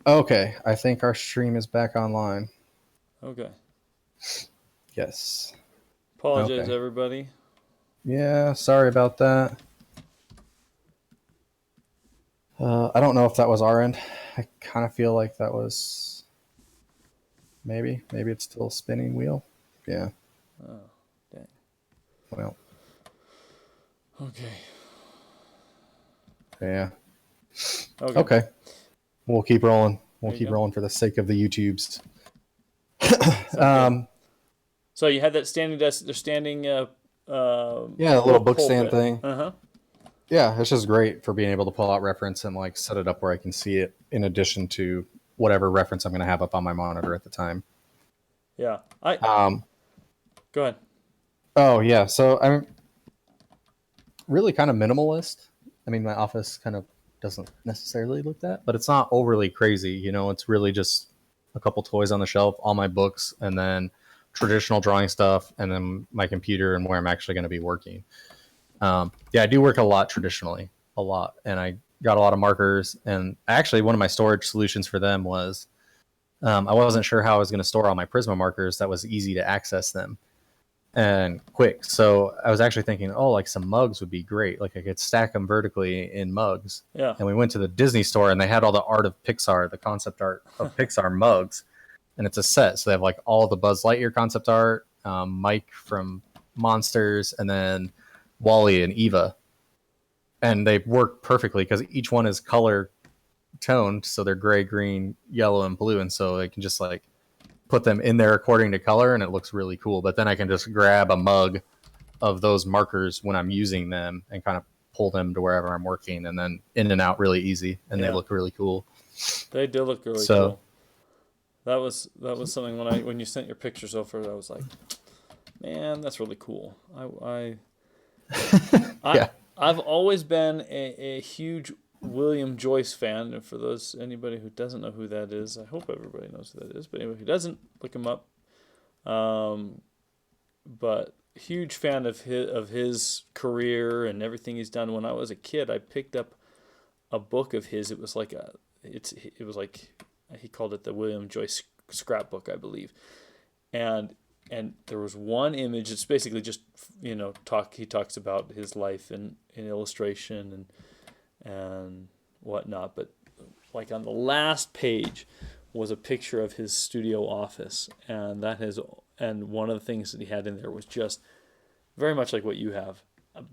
Okay, I think our stream is back online. Okay. Yes. Apologize, everybody. Yeah, sorry about that. I don't know if that was our end. I kind of feel like that was maybe it's still a spinning wheel. Yeah. Oh, dang. Well. Okay. Yeah. Okay. We'll keep rolling. We'll keep rolling for the sake of the YouTubes. So you had that standing desk. They're standing. Yeah, a little book stand thing. Yeah, it's just great for being able to pull out reference and like set it up where I can see it in addition to whatever reference I'm going to have up on my monitor at the time. Yeah. Go ahead. Oh yeah, so I'm really kind of minimalist. I mean, my office kind of doesn't necessarily look that, but it's not overly crazy. You know, it's really just a couple toys on the shelf, all my books, and then traditional drawing stuff, and then my computer and where I'm actually going to be working. Yeah, I do work a lot traditionally, a lot, and I got a lot of markers. And actually, one of my storage solutions for them was I wasn't sure how I was going to store all my Prisma markers that was easy to access them and quick. So I was actually thinking, oh, like some mugs would be great. Like I could stack them vertically in mugs. Yeah. And we went to the Disney store and they had all the art of Pixar, the concept art of Pixar mugs. And it's a set. So they have like all the Buzz Lightyear concept art, Mike from Monsters, and then Wally and Eva. And they work perfectly because each one is color toned. So they're gray, green, yellow, and blue. And so they can just like put them in there according to color, and it looks really cool. But then I can just grab a mug of those markers when I'm using them and kind of pull them to wherever I'm working, and then in and out really easy, and they look really cool. They do look really cool. That was something when you sent your pictures over, I was like, man, that's really cool. I've always been a huge William Joyce fan, and for anybody who doesn't know who that is, I hope everybody knows who that is. But anyway, who doesn't, look him up. But huge fan of his career and everything he's done. When I was a kid, I picked up a book of his. It was like he called it the William Joyce scrapbook, I believe. And there was one image. It's basically just he talks about his life in illustration and whatnot. But like on the last page was a picture of his studio office, and one of the things that he had in there was just very much like what you have.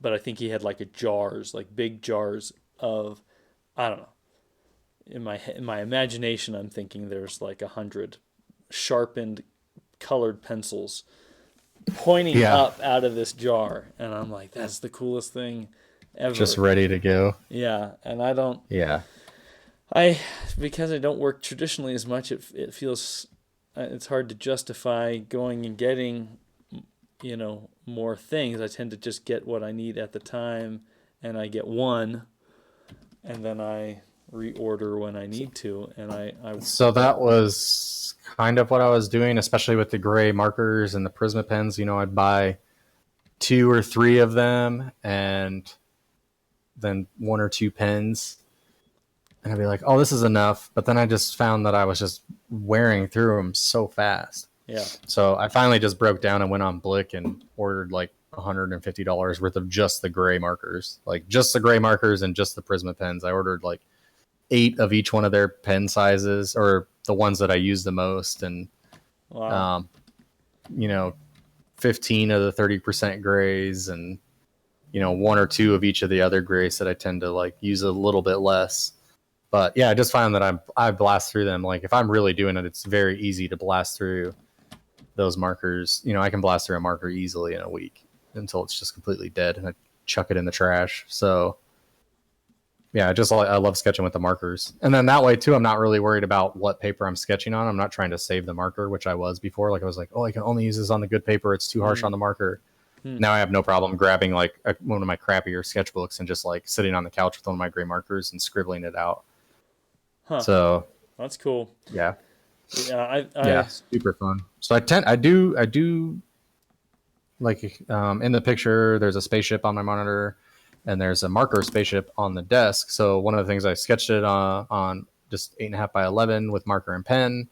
But I think he had like big jars of, I don't know. In my imagination, I'm thinking there's like 100 sharpened colored pencils pointing up out of this jar, and I'm like, that's the coolest thing ever. Just ready to go. Yeah, and I don't. Yeah. Because I don't work traditionally as much, it feels it's hard to justify going and getting, more things. I tend to just get what I need at the time, and I get one, and then I reorder when I need to. And So that was kind of what I was doing, especially with the gray markers and the Prisma pens. I'd buy 2 or 3 of them, and then 1 or 2 pens. And I'd be like, oh, this is enough. But then I just found that I was just wearing through them so fast. Yeah. So I finally just broke down and went on Blick and ordered like $150 worth of just the gray markers. Like just the gray markers and just the Prisma pens. I ordered like 8 of each one of their pen sizes, or the ones that I use the most. And, 15 of the 30% grays, and, 1 or 2 of each of the other grays that I tend to like use a little bit less. But yeah, I just find that I blast through them. Like if I'm really doing it, it's very easy to blast through those markers. I can blast through a marker easily in a week until it's just completely dead, and I chuck it in the trash. So yeah, I love sketching with the markers. And then that way too, I'm not really worried about what paper I'm sketching on. I'm not trying to save the marker, which I was before. Like I was like, oh, I can only use this on the good paper. It's too harsh on the marker. Now I have no problem grabbing like one of my crappier sketchbooks and just like sitting on the couch with one of my gray markers and scribbling it out. Huh. So that's cool. Yeah. Yeah. Super fun. So I do like, in the picture, there's a spaceship on my monitor and there's a marker spaceship on the desk. So one of the things I sketched it on just 8.5 by 11 with marker and pen,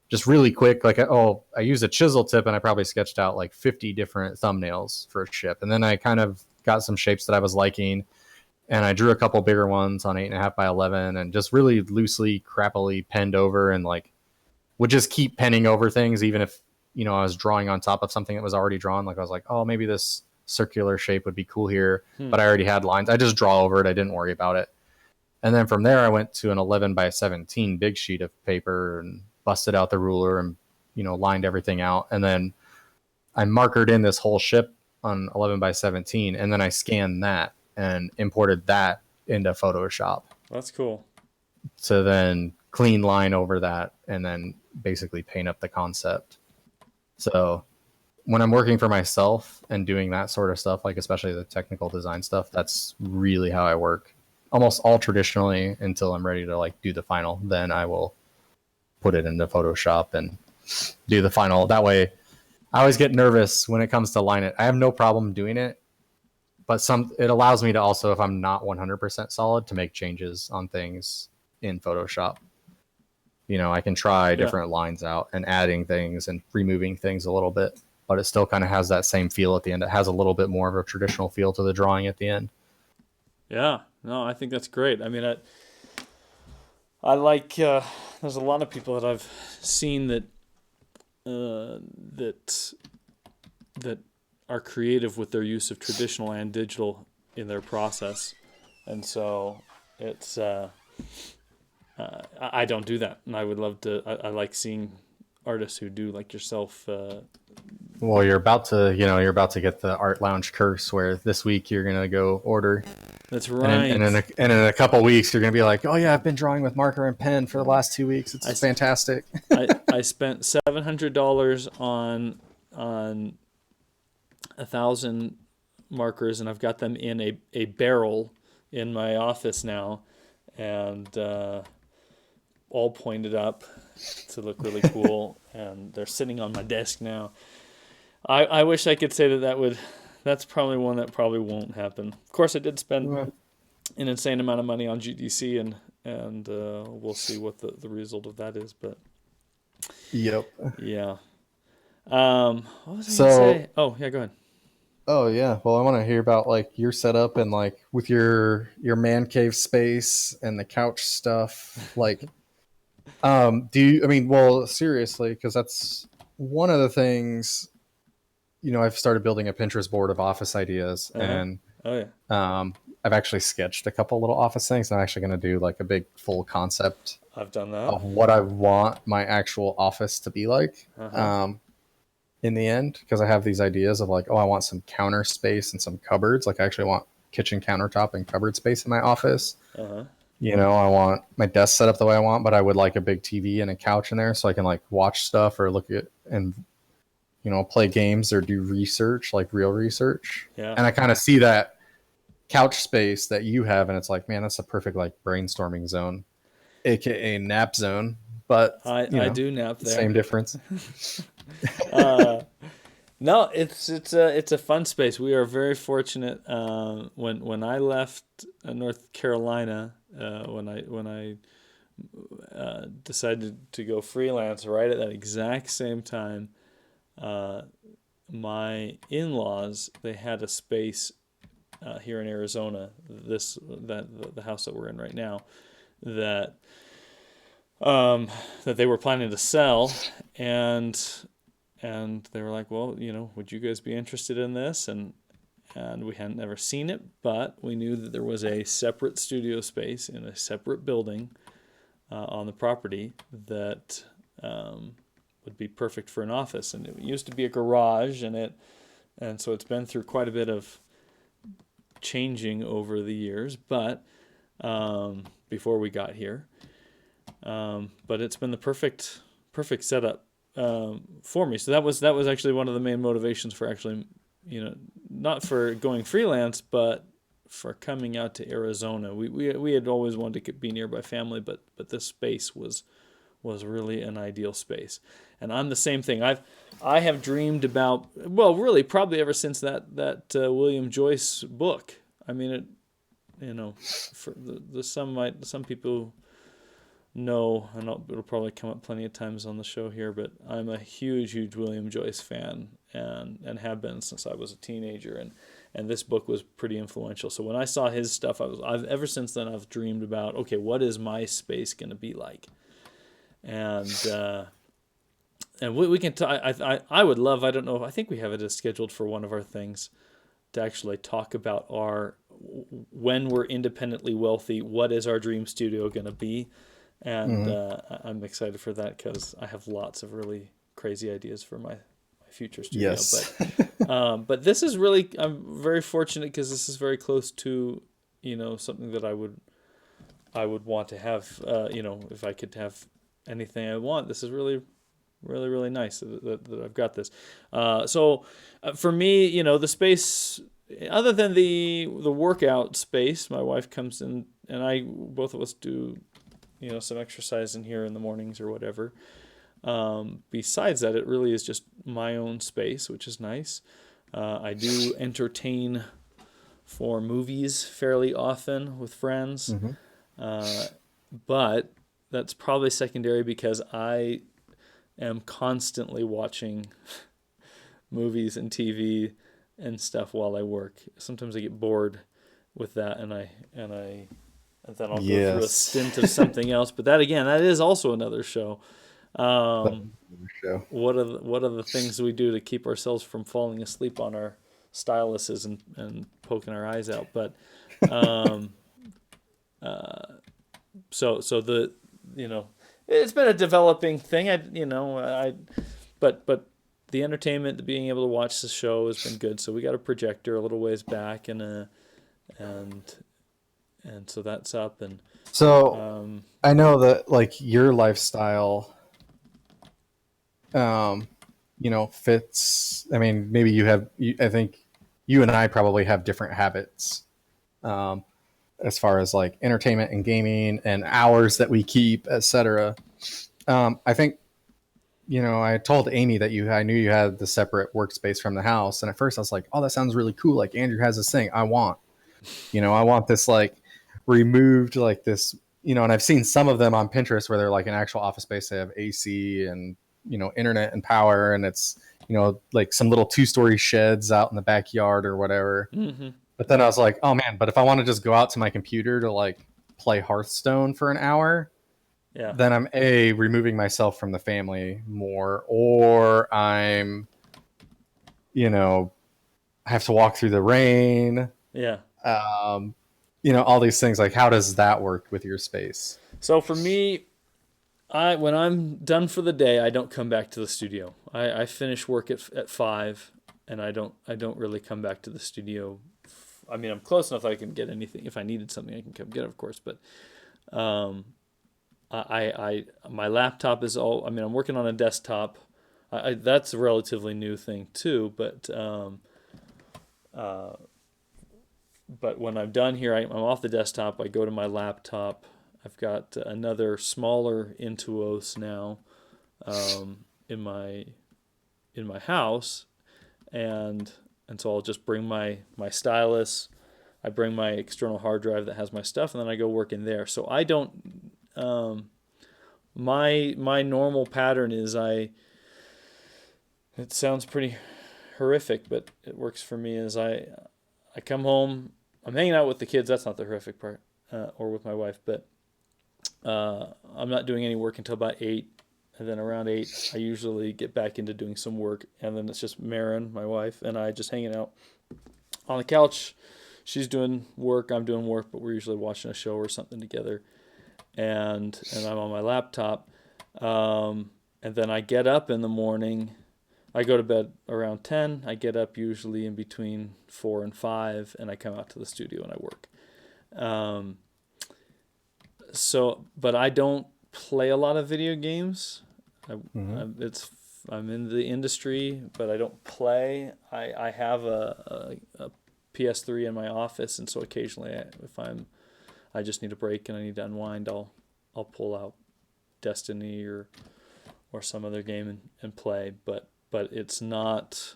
just really quick. Like, I used a chisel tip and I probably sketched out like 50 different thumbnails for a ship. And then I kind of got some shapes that I was liking, and I drew a couple bigger ones on 8.5 by 11 and just really loosely, crappily penned over, and like would just keep penning over things. Even if, I was drawing on top of something that was already drawn. Like I was like, oh, maybe this circular shape would be cool here, but I already had lines. I just draw over it. I didn't worry about it. And then from there, I went to an 11 by 17 big sheet of paper and busted out the ruler and, lined everything out. And then I markered in this whole ship on 11 by 17. And then I scanned that and imported that into Photoshop. That's cool. So then clean line over that and then basically paint up the concept. So when I'm working for myself and doing that sort of stuff, like especially the technical design stuff, that's really how I work. almost all traditionally until I'm ready to like do the final. Then I will put it into Photoshop and do the final. That way, I always get nervous when it comes to line it. I have no problem doing it, but it allows me to also, if I'm not 100% solid, to make changes on things in Photoshop. I can try Yeah. different lines out and adding things and removing things a little bit, but it still kind of has that same feel at the end. It has a little bit more of a traditional feel to the drawing at the end. Yeah. No, I think that's great. I mean, I like. There's a lot of people that I've seen that that are creative with their use of traditional and digital in their process, and so it's. I don't do that, and I would love to. I like seeing artists who do like yourself. Well, you're about to get the Art Lounge curse where this week you're gonna go order. That's And right. in a couple weeks, you're going to be like, oh, yeah, I've been drawing with marker and pen for the last 2 weeks. It's fantastic. I spent $700 on 1,000 markers, and I've got them in a barrel in my office now, and all pointed up to look really cool. And they're sitting on my desk now. I wish I could say that would. That's probably one that probably won't happen. Of course, I did spend an insane amount of money on GDC, and we'll see what the result of that is. But Yep. yeah. What was I gonna say? Oh yeah, go ahead. Oh yeah. Well, I want to hear about like your setup and like with your man cave space and the couch stuff. Like, well, seriously, because that's one of the things. I've started building a Pinterest board of office ideas, and Oh yeah. I've actually sketched a couple little office things. I'm actually going to do like a big full concept I've done that. of what I want my actual office to be like in the end, because I have these ideas of like, oh, I want some counter space and some cupboards. Like I actually want kitchen countertop and cupboard space in my office. I want my desk set up the way I want, but I would like a big TV and a couch in there so I can like watch stuff or look at and play games or do research, like real research. Yeah. And I kind of see that couch space that you have, and it's like, man, that's a perfect like brainstorming zone, aka nap zone. But I do nap there. Same difference. No, it's a fun space. We are very fortunate. When I left North Carolina, when I decided to go freelance, right at that exact same time, my in-laws, they had a space here in Arizona, the house that we're in right now, that they were planning to sell, and they were like, well, would you guys be interested in this? And we hadn't ever seen it, but we knew that there was a separate studio space in a separate building on the property that would be perfect for an office. And it used to be a garage, and so it's been through quite a bit of changing over the years, but before we got here, but it's been the perfect setup for me. So that was actually one of the main motivations for actually, not for going freelance, but for coming out to Arizona. We had always wanted to be nearby family, but this space was really an ideal space. And I'm the same thing. I have dreamed about, well, really probably ever since that William Joyce book. I mean, for some people know, and it'll probably come up plenty of times on the show here, but I'm a huge William Joyce fan, and have been since I was a teenager, and this book was pretty influential. So when I saw his stuff, I've ever since then I've dreamed about, okay, what is my space going to be like? And we can I would love, I don't know, I think we have it as scheduled for one of our things to actually talk about when we're independently wealthy, what is our dream studio going to be? And I'm excited for that because I have lots of really crazy ideas for my future studio. Yes. But this is really, I'm very fortunate because this is very close to, something that I would want to have, if I could have anything I want. This is really, really, really nice that I've got this. So for me, the space, other than the workout space, my wife comes in I both of us do, some exercise in here in the mornings or whatever. Besides that, it really is just my own space, which is nice. I do entertain for movies fairly often with friends, Mm-hmm. uh, but that's probably secondary because I am constantly watching movies and TV and stuff while I work. Sometimes I get bored with that, and then I'll go through a Yes. stint of something else. But that again, that is also another show. That's Um, another show. what are the things we do to keep ourselves from falling asleep on our styluses and poking our eyes out? But um, so the you know it's been a developing thing. But the entertainment, the being able to watch the show has been good. So we got a projector a little ways back and and so that's up and So um, I know that like your lifestyle, um, fits. I mean, maybe I think you and I probably have different habits, um, as far as like entertainment and gaming and hours that we keep, etc. I think I told Amy that I knew you had the separate workspace from the house, and at first I was like, "Oh, that sounds really cool. Like Andrew has this thing. I want this like removed, like this, And I've seen some of them on Pinterest where they're like an actual office space. They have AC and internet and power, and it's like some little 2-story sheds out in the backyard or whatever. mhm, But then I was like, oh man, but if I want to just go out to my computer to like play Hearthstone for an hour, yeah, then I'm removing myself from the family more, or I'm, I have to walk through the rain. yeah. Um, all these things. Like, how does that work with your space? So for me, I when I'm done for the day, I don't come back to the studio. I finish work at 5, and I don't really come back to the studio. I mean, I'm close enough that I can get anything. If I needed something, I can come get it, of course. But um, my laptop is all. I mean, I'm working on a desktop. That's a relatively new thing too. Uh, but when I'm done here, I'm off the desktop. I go to my laptop. I've got another smaller Intuos now in my house, and so I'll just bring my stylus. I bring my external hard drive that has my stuff, and then I go work in there. So I don't. My normal pattern is It sounds pretty horrific, but it works for me. Is I come home, I'm hanging out with the kids. That's not the horrific part, or with my wife, but I'm not doing any work until about 8. And then around 8, I usually get back into doing some work. And then it's just Marin, my wife, and I just hanging out on the couch. She's doing work, I'm doing work, but we're usually watching a show or something together. And I'm on my laptop. And then I get up in the morning. I go to bed around 10. I get up usually in between 4 and 5, and I come out to the studio and I work. Um, but I don't play a lot of video games. I, Mm-hmm. I'm in the industry, but I don't play. I have a PS3 in my office, and so occasionally, if I just need a break and I need to unwind, I'll pull out Destiny or some other game and play. But it's not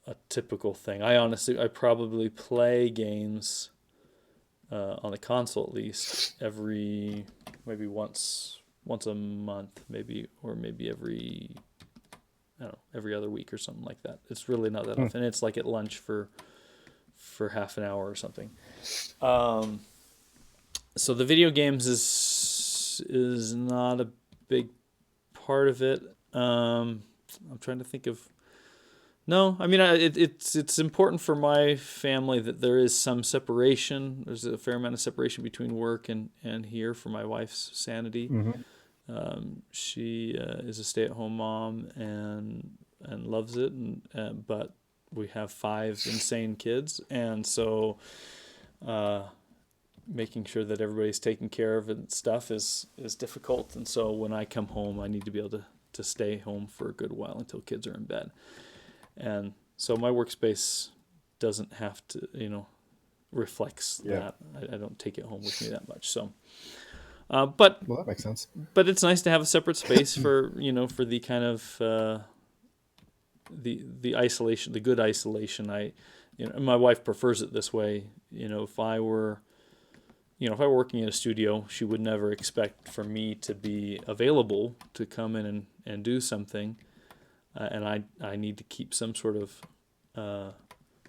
a typical thing. I probably play games on the console at least maybe once a month, maybe, or maybe I don't know, every other week or something like that. It's really not that Hmm. often. It's like at lunch for half an hour or something. Um, so the video games is not a big part of it. I'm trying to think of. No, I mean it's important for my family that there is some separation. There's a fair amount of separation between work and here for my wife's sanity. Mm-hmm. She is a stay-at-home mom and loves it, but we have 5 insane kids, and so uh, making sure that everybody's taken care of and stuff is difficult. And so when I come home, I need to be able to stay home for a good while until kids are in bed. And so my workspace doesn't have to, reflects Yeah. that. I don't take it home with me that much. So, but Well, that makes sense. it's nice to have a separate space for for the kind of the isolation, the good isolation. My wife prefers it this way. If I were working in a studio, she would never expect for me to be available to come in and do something, and I need to keep some sort of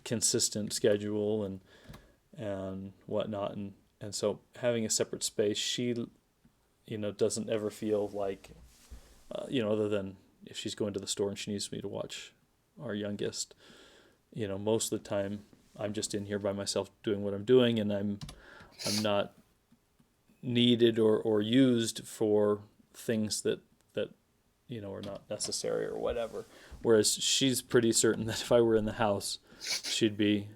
consistent schedule and whatnot, and so having a separate space, she doesn't ever feel like other than if she's going to the store and she needs me to watch our youngest, most of the time I'm just in here by myself doing what I'm doing, and I'm not needed or used for things that are not necessary or whatever. Whereas she's pretty certain that if I were in the house, she'd be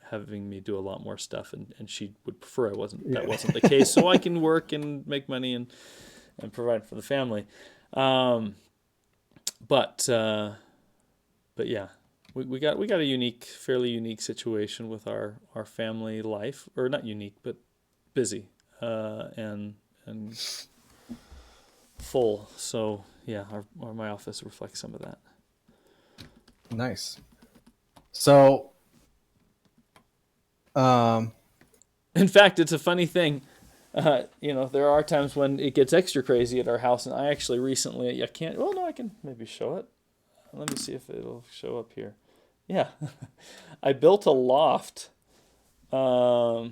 having me do a lot more stuff, and she would prefer that wasn't the case, so I can work and make money and provide for the family. But yeah, we got a fairly unique situation with our family life, or not unique, but busy and full. So yeah, my office reflects some of that. Nice. So, in fact, it's a funny thing. There are times when it gets extra crazy at our house, and I actually recently, I can't. Well, no, I can maybe show it. Let me see if it'll show up here. Yeah, I built a loft. There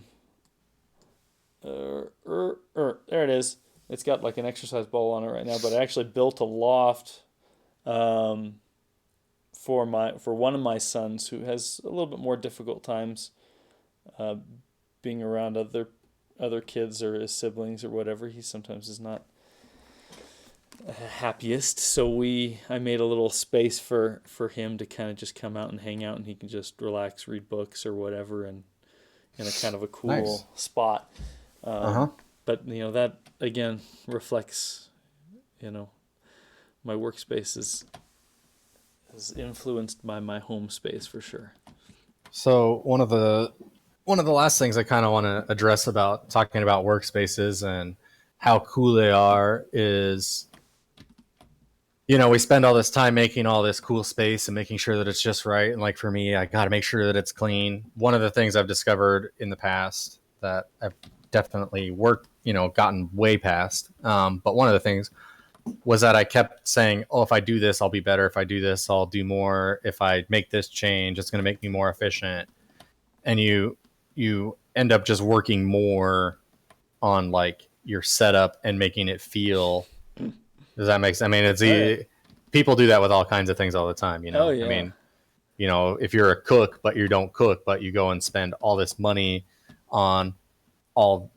it is. It's got like an exercise ball on it right now, but I actually built a loft for one of my sons who has a little bit more difficult times being around other kids or his siblings or whatever. He sometimes is not happiest. So I made a little space for him to kind of just come out and hang out, and he can just relax, read books or whatever, and in a kind of a cool Nice. spot. Uh-huh. But that again reflects, my workspace is influenced by my home space for sure. So one of the last things I kind of want to address about talking about workspaces and how cool they are is, we spend all this time making all this cool space and making sure that it's just right. And like for me, I got to make sure that it's clean. One of the things I've discovered in the past that I've definitely gotten way past. But one of the things was that I kept saying, oh, if I do this, I'll be better. If I do this, I'll do more. If I make this change, it's going to make me more efficient. And you end up just working more on like your setup and making it feel. Does that make sense? I mean, people do that with all kinds of things all the time. Oh, yeah. I mean, if you're a cook, but you don't cook, but you go and spend all this money on all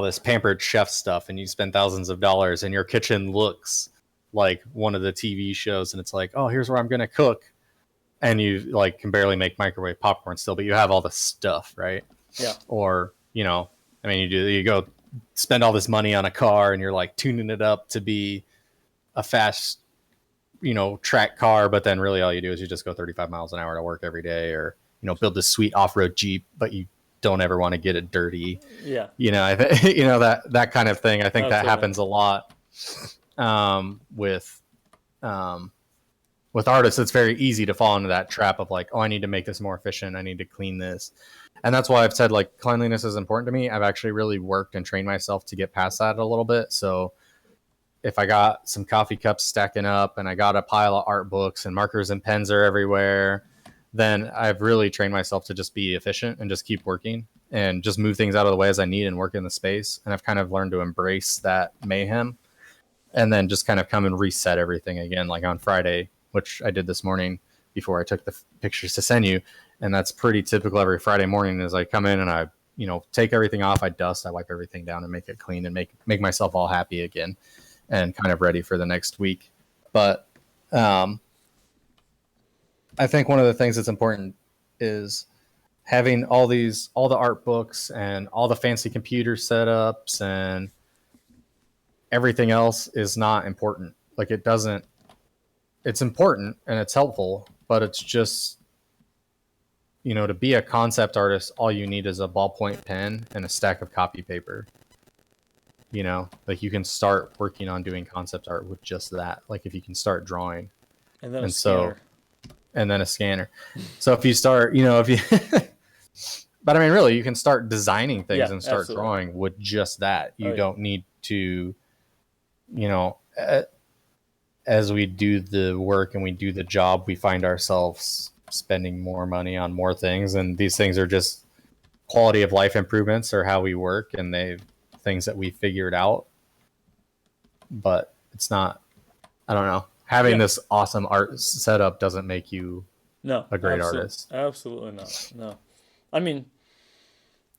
this pampered chef stuff, and you spend thousands of dollars, and your kitchen looks like one of the TV shows, and it's like, oh, here's where I'm going to cook. And you like can barely make microwave popcorn still, but you have all the stuff, right? Yeah. Or, you go spend all this money on a car and you're like tuning it up to be a fast, track car, but then really all you do is you just go 35 miles an hour to work every day, or, build this sweet off-road Jeep, but you don't ever want to get it dirty. Yeah. That kind of thing. I think that totally happens a lot with artists. It's very easy to fall into that trap of like, oh, I need to make this more efficient. I need to clean this. And that's why I've said like cleanliness is important to me. I've actually really worked and trained myself to get past that a little bit. So if I got some coffee cups stacking up and I got a pile of art books and markers and pens are everywhere, then I've really trained myself to just be efficient and just keep working and just move things out of the way as I need and work in the space. And I've kind of learned to embrace that mayhem and then just kind of come and reset everything again, like on Friday, which I did this morning before I took the pictures to send you. And that's pretty typical every Friday morning as I come in and I, take everything off. I dust, I wipe everything down and make it clean and make myself all happy again and kind of ready for the next week. But I think one of the things that's important is having all the art books and all the fancy computer setups and everything else is not important. Like it's important and it's helpful, but it's just to be a concept artist, all you need is a ballpoint pen and a stack of copy paper. Like you can start working on doing concept art with just that. Like if you can start drawing, And then a and so, scanner. and then a scanner. So if you start, if you, but I mean, really, you can start designing things Yeah, and start absolutely. drawing with just that. Oh You yeah. don't need to, you know, as we do the work and we do the job, we find ourselves spending more money on more things. And these things are just quality of life improvements or how we work, and they things that we figured out. But it's not, I don't know. Having Yeah. this awesome art setup doesn't make you No, a great artist. absolutely not. No. I mean,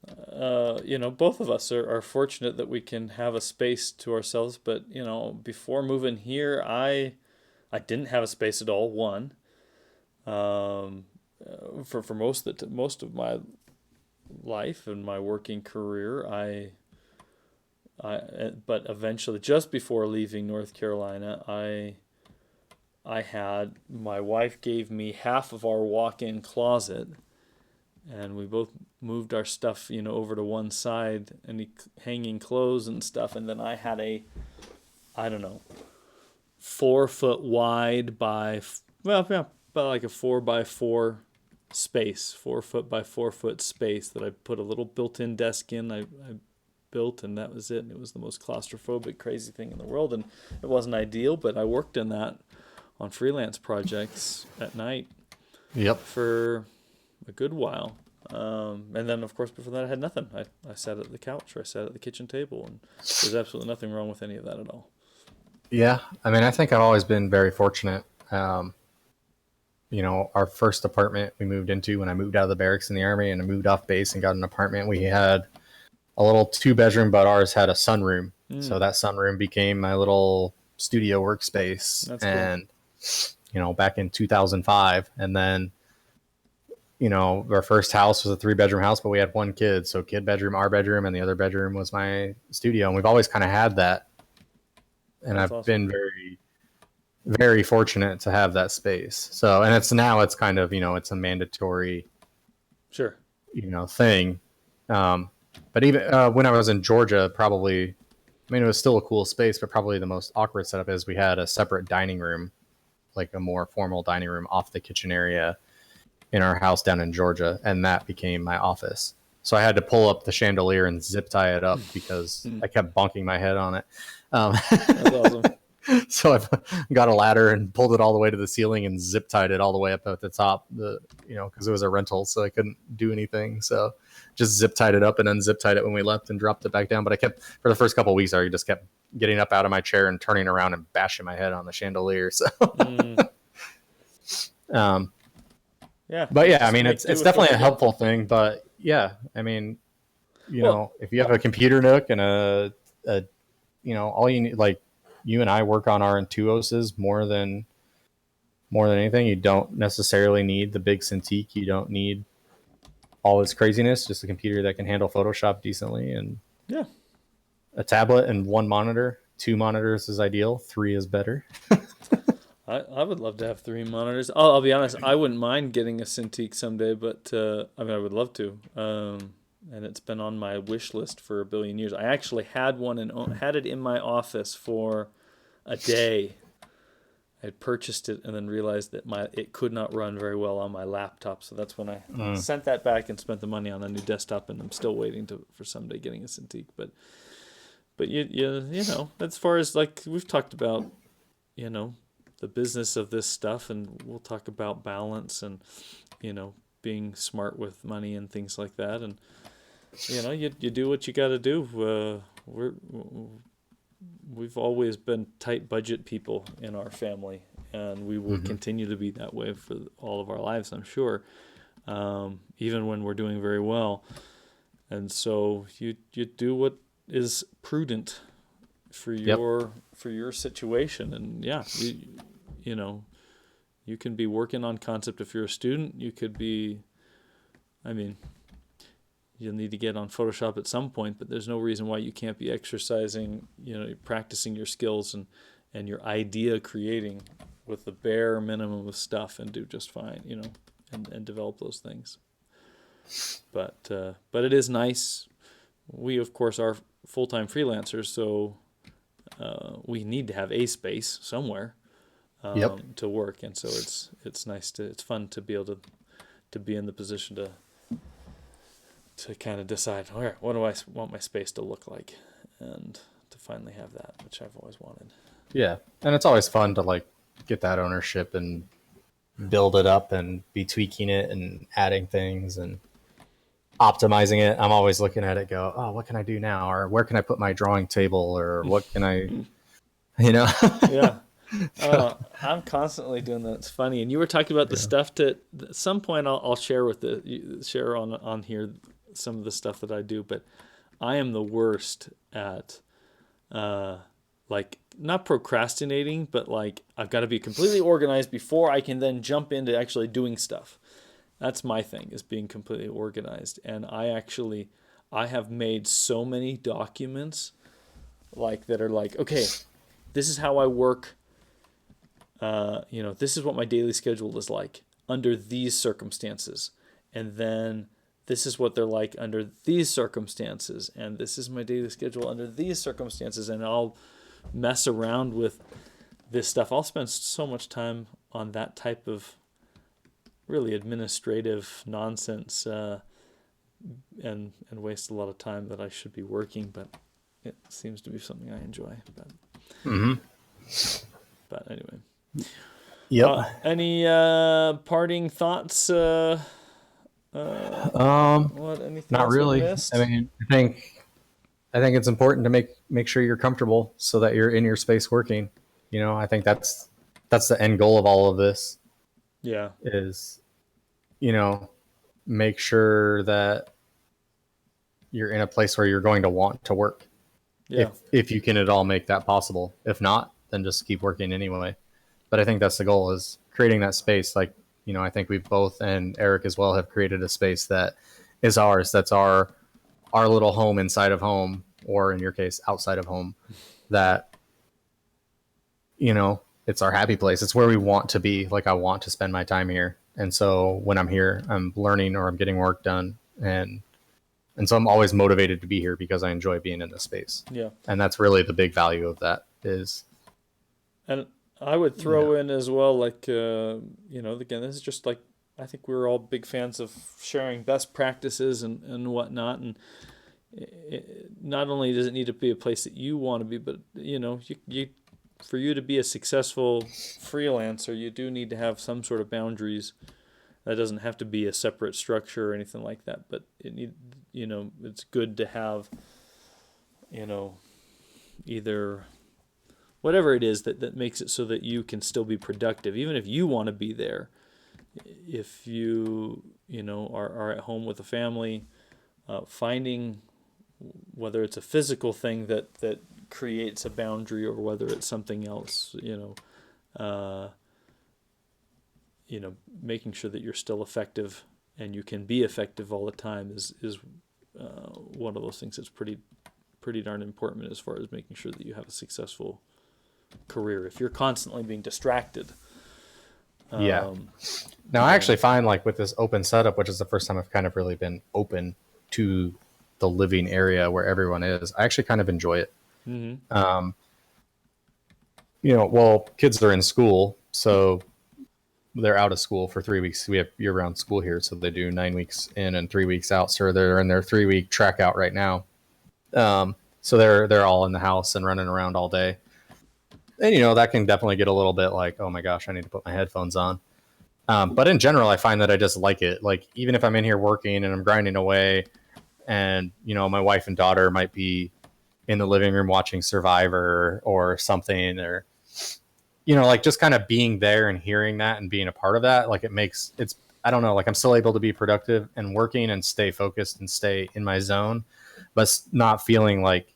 both of us are fortunate that we can have a space to ourselves. But before moving here, I didn't have a space at all. One, for most of my life and my working career, but eventually, just before leaving North Carolina, I had my wife gave me half of our walk-in closet, and we both moved our stuff, over to one side, and hanging clothes and stuff. And then I had I don't know, 4 foot wide by, well, yeah, about like a 4 by 4 space, 4 foot by 4 foot space that I put a little built-in desk in. I built, and that was it. And it was the most claustrophobic, crazy thing in the world, and it wasn't ideal, but I worked in that on freelance projects at night Yep. for a good while. And then, of course, before that, I had nothing. I sat at the couch or I sat at the kitchen table, and there's absolutely nothing wrong with any of that at all. Yeah. I mean, I think I've always been very fortunate. Our first apartment we moved into when I moved out of the barracks in the Army and I moved off base and got an apartment, we had a little 2 bedroom, but ours had a sunroom. So that sunroom became my little studio workspace. That's cool. And, back in 2005. And then, our first house was a 3 bedroom house, but we had one kid. So kid bedroom, our bedroom, and the other bedroom was my studio. And we've always kind of had that. And That's I've awesome. been very, very fortunate to have that space. So, and it's kind of, it's a mandatory, Sure. thing. But even when I was in Georgia, probably, I mean, it was still a cool space, but probably the most awkward setup is we had a separate dining room, like a more formal dining room off the kitchen area in our house down in Georgia. And that became my office. So I had to pull up the chandelier and zip tie it up because I kept bonking my head on it. That's awesome. So I got a ladder and pulled it all the way to the ceiling and zip tied it all the way up at the top, because it was a rental, so I couldn't do anything. So just zip tied it up and unzip tied it when we left and dropped it back down. But I kept, for the first couple of weeks, I just kept getting up out of my chair and turning around and bashing my head on the chandelier. So, Yeah. but yeah, I mean, Make it's do with definitely what a you got. helpful thing. But yeah, I mean, Well, if you have a computer nook and all you need, like you and I work on our Intuoses more than anything. You don't necessarily need the big Cintiq. You don't need all this craziness. Just a computer that can handle Photoshop decently, and yeah. a tablet and one monitor. 2 monitors is ideal. 3 is better. I would love to have 3 monitors. I'll be honest, I wouldn't mind getting a Cintiq someday, but I mean, I would love to. And it's been on my wish list for a billion years. I actually had one and had it in my office for a day. I had purchased it and then realized that it could not run very well on my laptop. So that's when I sent that back and spent the money on a new desktop. And I'm still waiting for someday getting a Cintiq. But as far as like we've talked about, the business of this stuff, and we'll talk about balance and being smart with money and things like that. And you do what you got to do. We've always been tight budget people in our family, and we will continue to be that way for all of our lives, I'm sure, even when we're doing very well. And so you do what is prudent for Yep. your situation. And yeah, you can be working on concept if you're a student. You could be, I mean, you'll need to get on Photoshop at some point, but there's no reason why you can't be exercising, practicing your skills and your idea creating with the bare minimum of stuff and do just fine, and develop those things. But it is nice. We of course are full-time freelancers, so we need to have a space somewhere Yep. to work, and so it's nice to it's fun to be able to be in the position to kind of decide where what do I want my space to look like, and to finally have that, which I've always wanted. Yeah. And it's always fun to like get that ownership and build it up and be tweaking it and adding things and optimizing it. I'm always looking at it, go, oh, what can I do now? Or where can I put my drawing table? Or what can I, you know? Yeah. I'm constantly doing that. It's funny. And you were talking about the Yeah. stuff to at some point I'll share with share on here some of the stuff that I do, but I am the worst at uh like not procrastinating, but like I've got to be completely organized before I can then jump into actually doing stuff. That's my thing, is being completely organized. And I have made so many documents like that are like, okay, this is how I work. This is what my daily schedule is like under these circumstances. And then this is what they're like under these circumstances. And this is my daily schedule under these circumstances. And I'll mess around with this stuff. I'll spend so much time on that type of really administrative nonsense, and waste a lot of time that I should be working, but it seems to be something I enjoy. Mm-hmm. But anyway. Yep. Any parting thoughts? What anything Not else we really. I missed? mean, I think it's important to make sure you're comfortable so that you're in your space working. You know, I think that's the end goal of all of this Yeah, is, you know, make sure that you're in a place where you're going to want to work. yeah, If you can at all make that possible. If not, then just keep working anyway. But I think that's the goal, is creating that space. Like, you know, I think we both, and Eric as well, have created a space that is ours. That's our little home inside of home, or in your case, outside of home, that, you know, it's our happy place. It's where we want to be. Like, I want to spend my time here. And so when I'm here, I'm learning or I'm getting work done. And so I'm always motivated to be here because I enjoy being in this space. yeah. And that's really the big value of that is, And I would yeah. throw in as well, like, again, this is just like, I think we're all big fans of sharing best practices and whatnot. And not only does it need to be a place that you want to be, but, you for you to be a successful freelancer, you do need to have some sort of boundaries. That doesn't have to be a separate structure or anything like that, but it's good to have, either whatever it is that makes it so that you can still be productive, even if you want to be there. If are at home with a family, finding whether it's a physical thing that creates a boundary or whether it's something else, uh, making sure that you're still effective and you can be effective all the time is one of those things that's pretty darn important as far as making sure that you have a successful career. If you're constantly being distracted, Yeah. Now, I actually find, like, with this open setup, which is the first time I've kind of really been open to the living area where everyone is, I actually kind of enjoy it. mm-hmm. Well, kids are in school, so they're out of school for 3 weeks. We have year-round school here, so they do 9 weeks in and 3 weeks out. So they're in their 3 week track out right now. So they're all in the house and running around all day. And that can definitely get a little bit like, oh my gosh, I need to put my headphones on. But in general, I find that I just like it. Like, even if I'm in here working and I'm grinding away, and my wife and daughter might be in the living room watching Survivor or something, or like just kind of being there and hearing that and being a part of that, like, it's I don't know, like, I'm still able to be productive and working and stay focused and stay in my zone, but not feeling like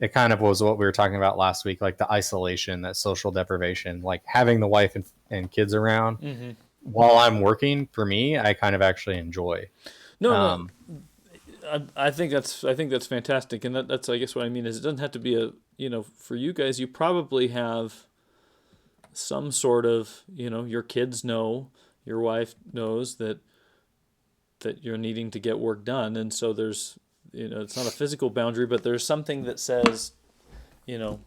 it kind of was what we were talking about last week, like the isolation, that social deprivation, like having the wife and kids around Mm-hmm. while I'm working. For me, I kind of actually enjoy. No, no. Um, I think that's fantastic, and that's I guess what I mean is it doesn't have to be for you guys. You probably have some sort of your kids know, your wife knows that that you're needing to get work done, and so there's, it's not a physical boundary, but there's something that says, you know,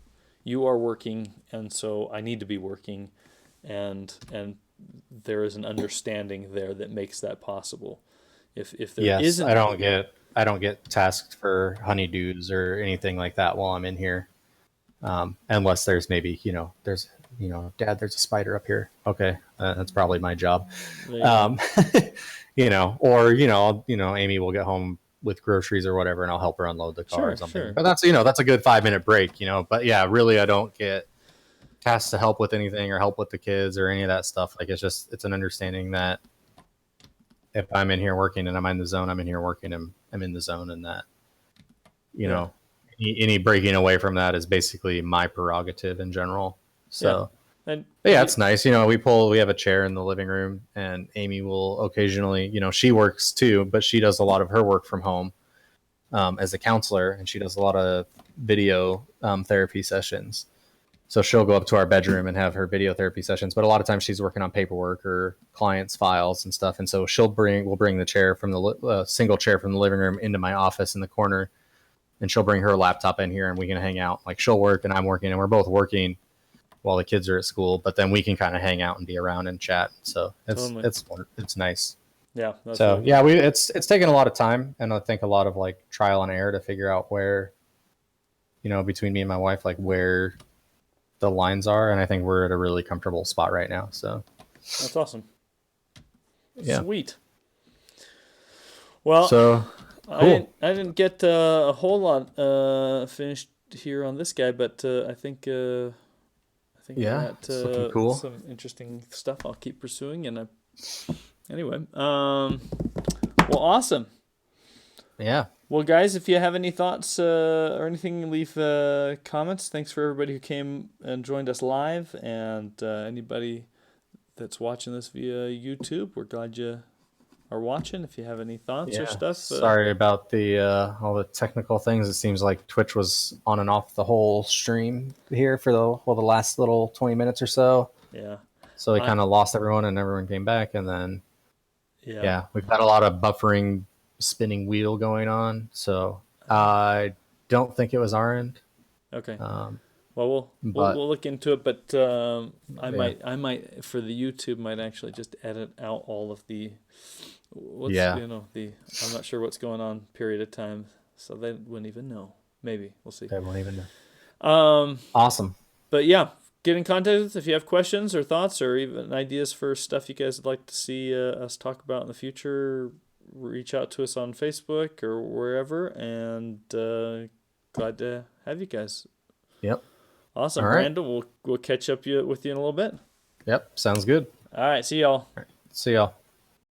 you are working, and so I need to be working, and there is an understanding there that makes that possible. If there Yes, isn't, I don't get tasked for honeydews or anything like that while I'm in here. Unless there's maybe, Dad, there's a spider up here. Okay, that's probably my job. Um, Amy will get home with groceries or whatever, and I'll help her unload the car or sure, something. sure, But that's a good 5 minute break. But yeah, really, I don't get tasked to help with anything or help with the kids or any of that stuff. Like it's an understanding that if I'm in here working and I'm in the zone, I'm in here working and I'm in the zone, and that, you yeah, know, any breaking away from that is basically my prerogative in general. yeah, So, and but yeah, it's nice. We have a chair in the living room, and Amy will occasionally, she works too, but she does a lot of her work from home as a counselor, and she does a lot of video therapy sessions. So she'll go up to our bedroom and have her video therapy sessions. But a lot of times she's working on paperwork or clients' files and stuff. And so we'll bring the chair from the single chair from the living room into my office in the corner, and she'll bring her laptop in here and we can hang out. Like she'll work and I'm working, and we're both working while the kids are at school. But then we can kind of hang out and be around and chat. So totally, it's nice. yeah. That's So really yeah, it's taken a lot of time, and I think a lot of like trial and error to figure out where, between me and my wife, like where the lines are, and I think we're at a really comfortable spot right now. So that's awesome. yeah. Sweet. Well, So cool. I didn't get a whole lot finished here on this guy, but I think I Yeah, got it's looking cool. some interesting stuff I'll keep pursuing. And anyway, well, awesome. Yeah. Well, guys, if you have any thoughts or anything, leave comments. Thanks for everybody who came and joined us live, and anybody that's watching this via YouTube. We're glad you are watching. If you have any thoughts or Yeah. stuff, Sorry about the all the technical things. It seems like Twitch was on and off the whole stream here for the last little 20 minutes or so. yeah, So we I kind of lost everyone, and everyone came back, and then yeah, yeah, we've got a lot of buffering spinning wheel going on. So I don't think it was our end. okay. Um, Well, but we'll look into it, but yeah, I might for the YouTube might actually just edit out all of the yeah, the I'm not sure what's going on period of time, so they wouldn't even know. Maybe we'll see. they won't even know. Um, Awesome. but yeah, get in contact with us if you have questions or thoughts or even ideas for stuff you guys would like to see us talk about in the future. Reach out to us on Facebook or wherever, and glad to have you guys. Yep. Awesome, All right. Randall. We'll catch up with you in a little bit. Yep. Sounds good. All right, see y'all. All right. See y'all.